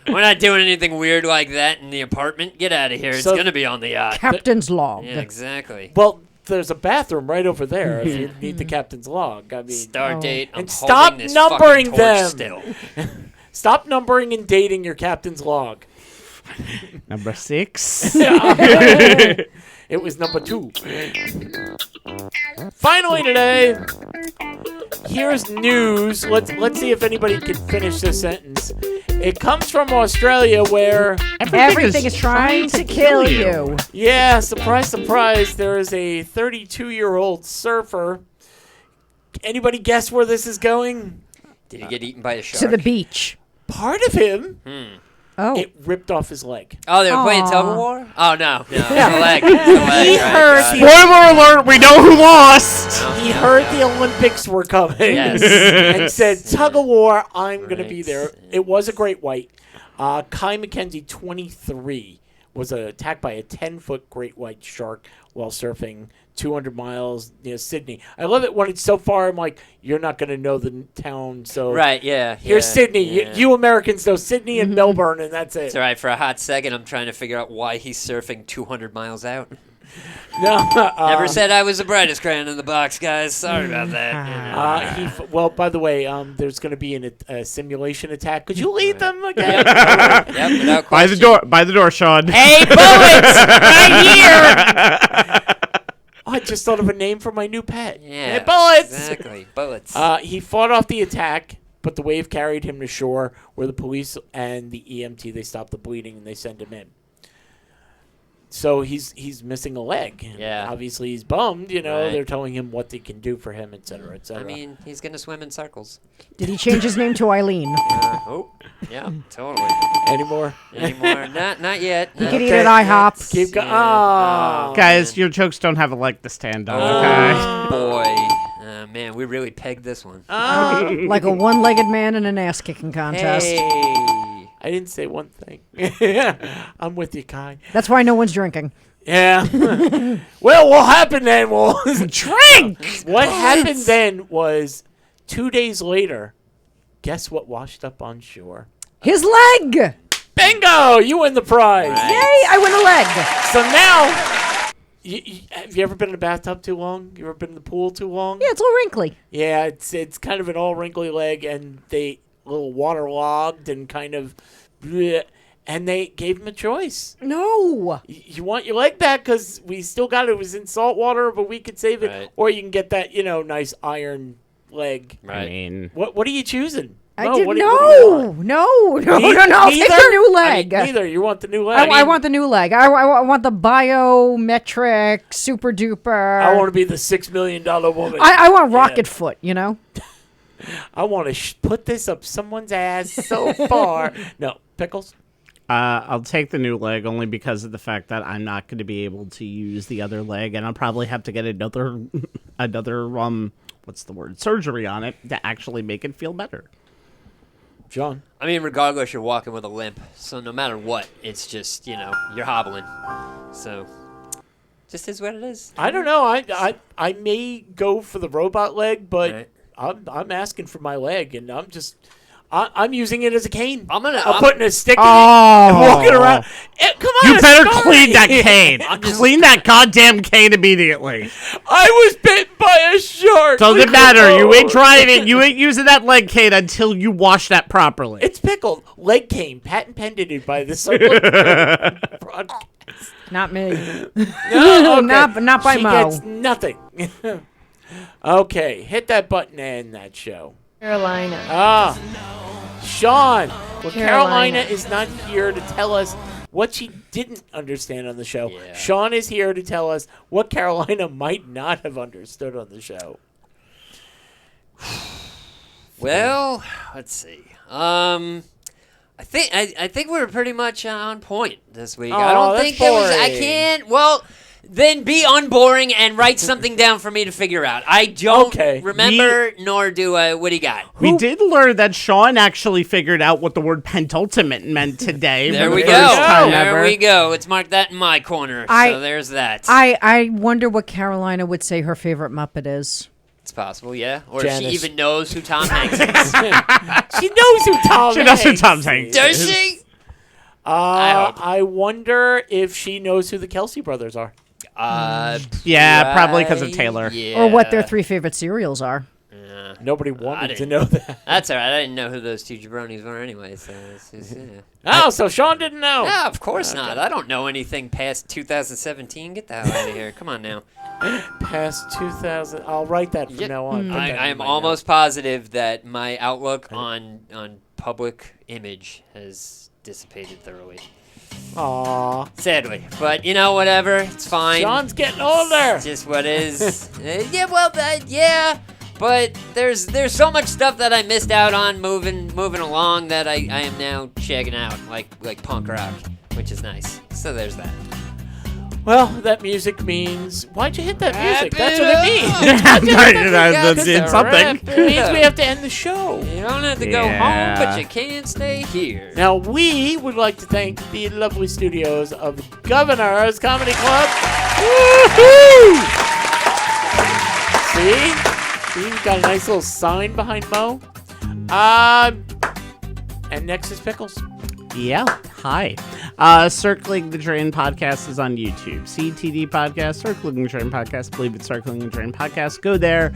We're not doing anything weird like that in the apartment. Get out of here. It's So- going to be on the yacht. Captain's log. Yeah, exactly. Well, there's a bathroom right over there if you need the captain's log. I mean, Start date. I'm And stop holding this numbering fucking torch them. Still. stop numbering and dating your captain's log. Number 6. It was number 2. Finally today, here's news. Let's see if anybody can finish this sentence. It comes from Australia where, Everything is trying to kill you. yeah, surprise, surprise, there is a 32-year-old surfer. Anybody guess where this is going? Did he get eaten by a shark? To the beach. Part of him, Oh. it ripped off his leg. Oh, they were playing Aw. tug of war? Oh, no. It's the leg. It's the leg. He Right, hurt got the- it. Spoiler alert, we know who lost. He heard the Olympics were coming Yes. and said, tug of war, I'm going to be Right. there. It was a great white. Kai McKenzie, 23, was attacked by a 10-foot great white shark while surfing 200 miles near Sydney. I love it when it's so far. I'm like, you're not going to know the town, so Right, yeah. here's yeah, Sydney. yeah. You Americans know Sydney and Melbourne, and that's it. It's all right. For a hot second, I'm trying to figure out why he's surfing 200 miles out. No, Never said I was the brightest crayon in the box, guys. Sorry about that. Well, by the way, there's going to be a simulation attack. Could you lead them again? Yep, without question. By the door, Sean. Hey, bullets! Right here! Oh, I just thought of a name for my new pet. Yeah, Hey, bullets! Exactly, bullets. He fought off the attack, but the wave carried him to shore, where the police and the EMT, they stopped the bleeding and they sent him in. So he's missing a leg. Yeah. Obviously, he's bummed. You know, Right. they're telling him what they can do for him, et cetera, et cetera. I mean, he's going to swim in circles. Did he change his name to Eileen? Oh, yeah, totally. Anymore? Anymore? Not yet. He No. could eat at IHOP. Keep going. Yeah. Oh, Guys, your jokes don't have a leg to stand on, okay? Boy. Man, we really pegged this one. Like a one-legged man in an ass-kicking contest. Hey. I didn't say one thing. I'm with you, Kai. That's why no one's drinking. Yeah. Well, what happened then was... Drink! What happened then was 2 days later, guess what washed up on shore? His leg! Bingo! You win the prize. Yay, I win a leg. So now, have you ever been in a bathtub too long? You ever been in the pool too long? Yeah, it's a little wrinkly. Yeah, it's kind of an all wrinkly leg, and they a little waterlogged and kind of, bleh, and they gave him a choice. No. You want your leg back because we still got it. It was in salt water, but we could save it, Right. or you can get that nice iron leg. Right. I mean, What are you choosing? I Mo, didn't what do you want? No. Take Neither? the new I leg. mean, neither. You want the new leg? I want the new leg. I want the biometric super duper. I want to be the $6 million woman. I want rocket foot, you know? I want to put this up someone's ass so far. No, Pickles? I'll take the new leg only because of the fact that I'm not going to be able to use the other leg, and I'll probably have to get another what's the word, surgery on it to actually make it feel better. John? I mean, regardless, you're walking with a limp. So no matter what, it's just, you're hobbling. So just is what it is. I don't know. I may go for the robot leg, but Right. I'm asking for my leg, and I'm using it as a cane. I'm putting a stick in it Oh. and walking around. Come on, You better sorry. clean that cane. Clean that goddamn cane immediately. I was bitten by a shark. Doesn't matter. You ain't driving. You ain't using that leg cane until you wash that properly. It's Pickled. Leg cane. Patent pending by the Circle broadcast. Not me. No, okay. Not by she Mo. gets nothing. Okay, hit that button and end that show. Carolina. Sean. Well, Carolina Carolina. is not here to tell us what she didn't understand on the show. Yeah. Sean is here to tell us what Carolina might not have understood on the show. Well, let's see. I think we were pretty much on point this week. I Oh, don't that's think there was. I boring. can't. Well, then be unboring and write something down for me to figure out. I don't Okay. remember, nor do I. What do you got? We did learn that Sean actually figured out what the word pentultimate meant today. There for we the go. first time There ever. we go. Let's mark that in my corner. So there's that. I wonder what Carolina would say her favorite Muppet is. It's possible, yeah. Or if she Janice. even knows who Tom Hanks is. She knows who Tom She knows who Hanks Tom is. Hanks Does is. she? I hope. I wonder if she knows who the Kelsey brothers are. Yeah, probably 'cause of Taylor. Yeah. Or what their three favorite cereals are. Nobody I wanted to didn't- know that. That's all right. I didn't know who those two jabronis were anyway. So yeah. Oh, so Sean didn't know. No, of course not. I don't know anything past 2017. Get the hell out of here. Come on now. Past 2000. I'll write that from now on. Put that I in am my almost positive that my outlook on public image has dissipated thoroughly. notes. Aw. Sadly. But, whatever. It's fine. Sean's getting older. It's just what is. Yeah. But there's so much stuff that I missed out on moving along that I am now checking out, like punk rock, which is nice. So there's that. Well, that music means. Why'd you hit that music? Wrap That's it what up. it means. That's in something. It means we have to end the show. You don't have to go Yeah. home, but you can stay here. Now, we would like to thank the lovely studios of Governor's Comedy Club. See, we got a nice little sign behind Mo. And next is Pickles. Yeah. Hi. Circling the Drain podcast is on YouTube. CTD podcast, Circling the Drain podcast. I believe it's Circling the Drain podcast. Go there.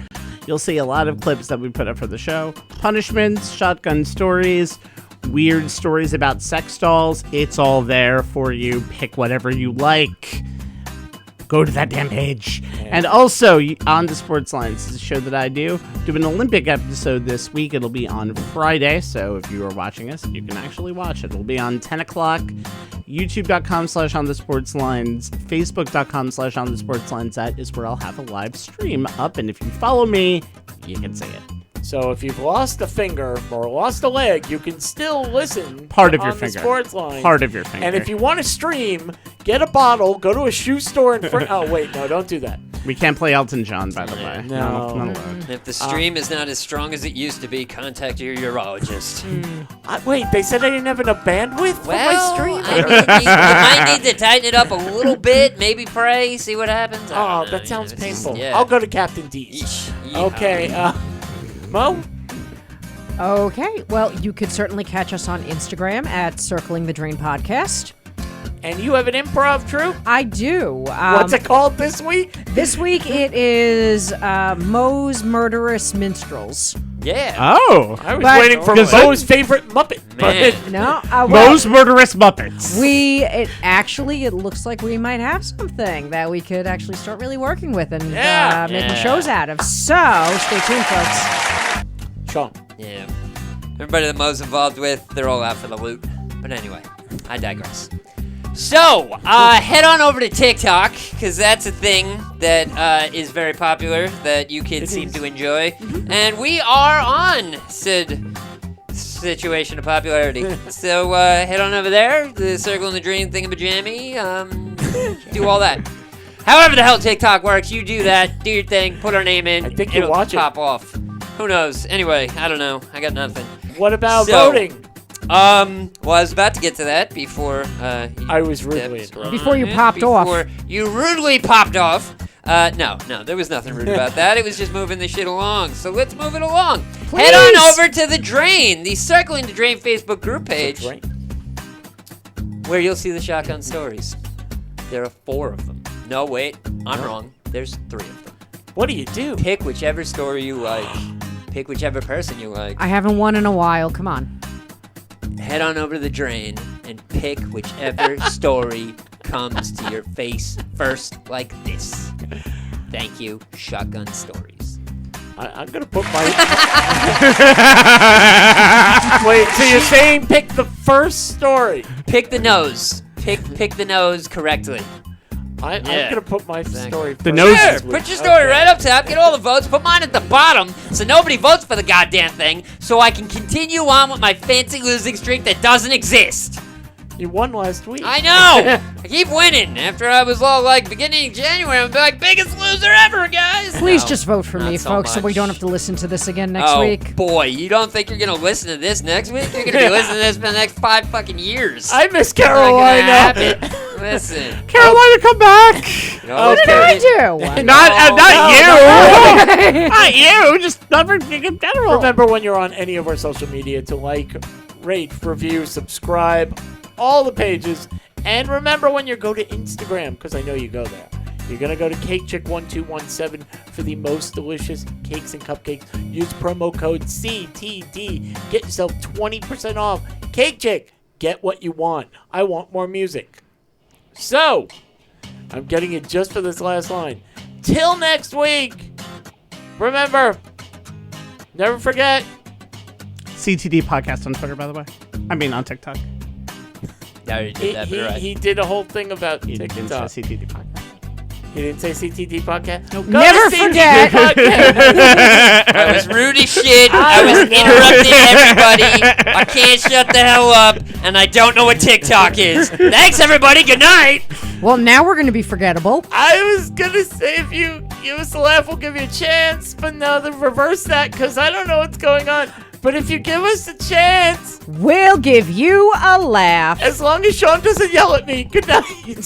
You'll see a lot of clips that we put up for the show. Punishments, shotgun stories, weird stories about sex dolls. It's all there for you. Pick whatever you like. Go to that damn page. And also, on the Sports Lines, is a show that I do an Olympic episode this week. It'll be on Friday, so if you are watching us, you can actually watch it. It'll be on 10 o'clock, youtube.com/onthesportslines, facebook.com/onthesportslines. That is where I'll have a live stream up, and if you follow me, you can see it. So if you've lost a finger or lost a leg, you can still listen Part of your on the finger. Sports Line. Part of your finger. And if you want to stream, get a bottle, go to a shoe store in front. Oh, wait, no, don't do that. We can't play Elton John, by the way. No. Not allowed. If the stream is not as strong as it used to be, contact your urologist. Wait, they said I didn't have enough bandwidth for my Well, stream? I mean, you might need to tighten it up a little bit. Maybe pray, see what happens. I Oh, don't know, that sounds it's just- painful. yeah. I'll go to Captain D's. Yeehaw. Okay, Mo? Okay. Well, you could certainly catch us on Instagram at Circling the Drain Podcast. And you have an improv troupe? I do. What's it called this week? This week it is Moe's Murderous Minstrels. Yeah. Oh. I was But- waiting for Because Mo's favorite Muppet. Man. No, well, Moe's Murderous Muppets. it looks like we might have something that we could actually start really working with and Yeah. making Yeah. shows out of. So stay tuned, folks. Sean. Yeah. Everybody that Mo's involved with, they're all out for the loot. But anyway, I digress. So, head on over to TikTok, because that's a thing that is very popular, that you kids seem to enjoy. And we are on said situation of popularity. So, head on over there, the Circle and the Dream thingamajammy, do all that. However the hell TikTok works, you do that, do your thing, put our name in, I think you it'll watch it. pop off. Who knows? Anyway, I don't know. I got nothing. What about So- voting? Well, I was about to get to that before I was rudely stepped interrupted. Before you on it, popped off. Before you rudely popped off. No, there was nothing rude about that. It was just moving the shit along. So let's move it along. Head on Please. over to the Drain, the Circling the Drain Facebook group page, Right. where you'll see the shotgun stories. There are 4 of them. No, wait, I'm wrong. There's 3 of them. What do you do? Pick whichever story you like. Pick whichever person you like. I haven't won in a while. Come on. Head on over to the Drain and pick whichever story comes to your face first, like this. Thank you, Shotgun Stories. I'm gonna put my. Wait, so you're saying pick the first story? Pick the nose. Pick the nose correctly. I'm Yeah. gonna put my Exactly. story. The first nose- this Sure, week. put your story right up top, get all the votes, put mine at the bottom, so nobody votes for the goddamn thing, so I can continue on with my fancy losing streak that doesn't exist. You won last week. I know! I keep winning. After I was all like, beginning of January, I'm like, biggest loser ever, guys! Please No, just vote for not me, so folks, so we much. don't have to listen to this again next Oh, week. boy, you don't think you're gonna listen to this next week? You're gonna be listening to this for the next 5 fucking years. I miss Not gonna Carolina. happen. Listen. Carolina, come back! What did I do? Not you! Not you! Just never in general. Remember when you're on any of our social media to like, rate, review, subscribe, all the pages. And remember when you go to Instagram, because I know you go there. You're going to go to CakeChick1217 for the most delicious cakes and cupcakes. Use promo code CTD. Get yourself 20% off. Cake Chick, get what you want. I want more music. So, I'm getting it just for this last line. Till next week, remember, never forget. CTD podcast on Twitter, by the way. I mean, on TikTok. I already did that, but you're right. He did a whole thing about You didn't TikTok. say CTD podcast. He didn't say CTD podcast? Nope. Never forget. I was rude as shit. I was interrupting everybody. I can't shut the hell up, and I don't know what TikTok is. Thanks, everybody. Good night. Well, now we're going to be forgettable. I was gonna say if you give us a laugh, we'll give you a chance, but no, then reverse that because I don't know what's going on. But if you give us a chance, We'll give you a laugh. as long as Sean doesn't yell at me, good night.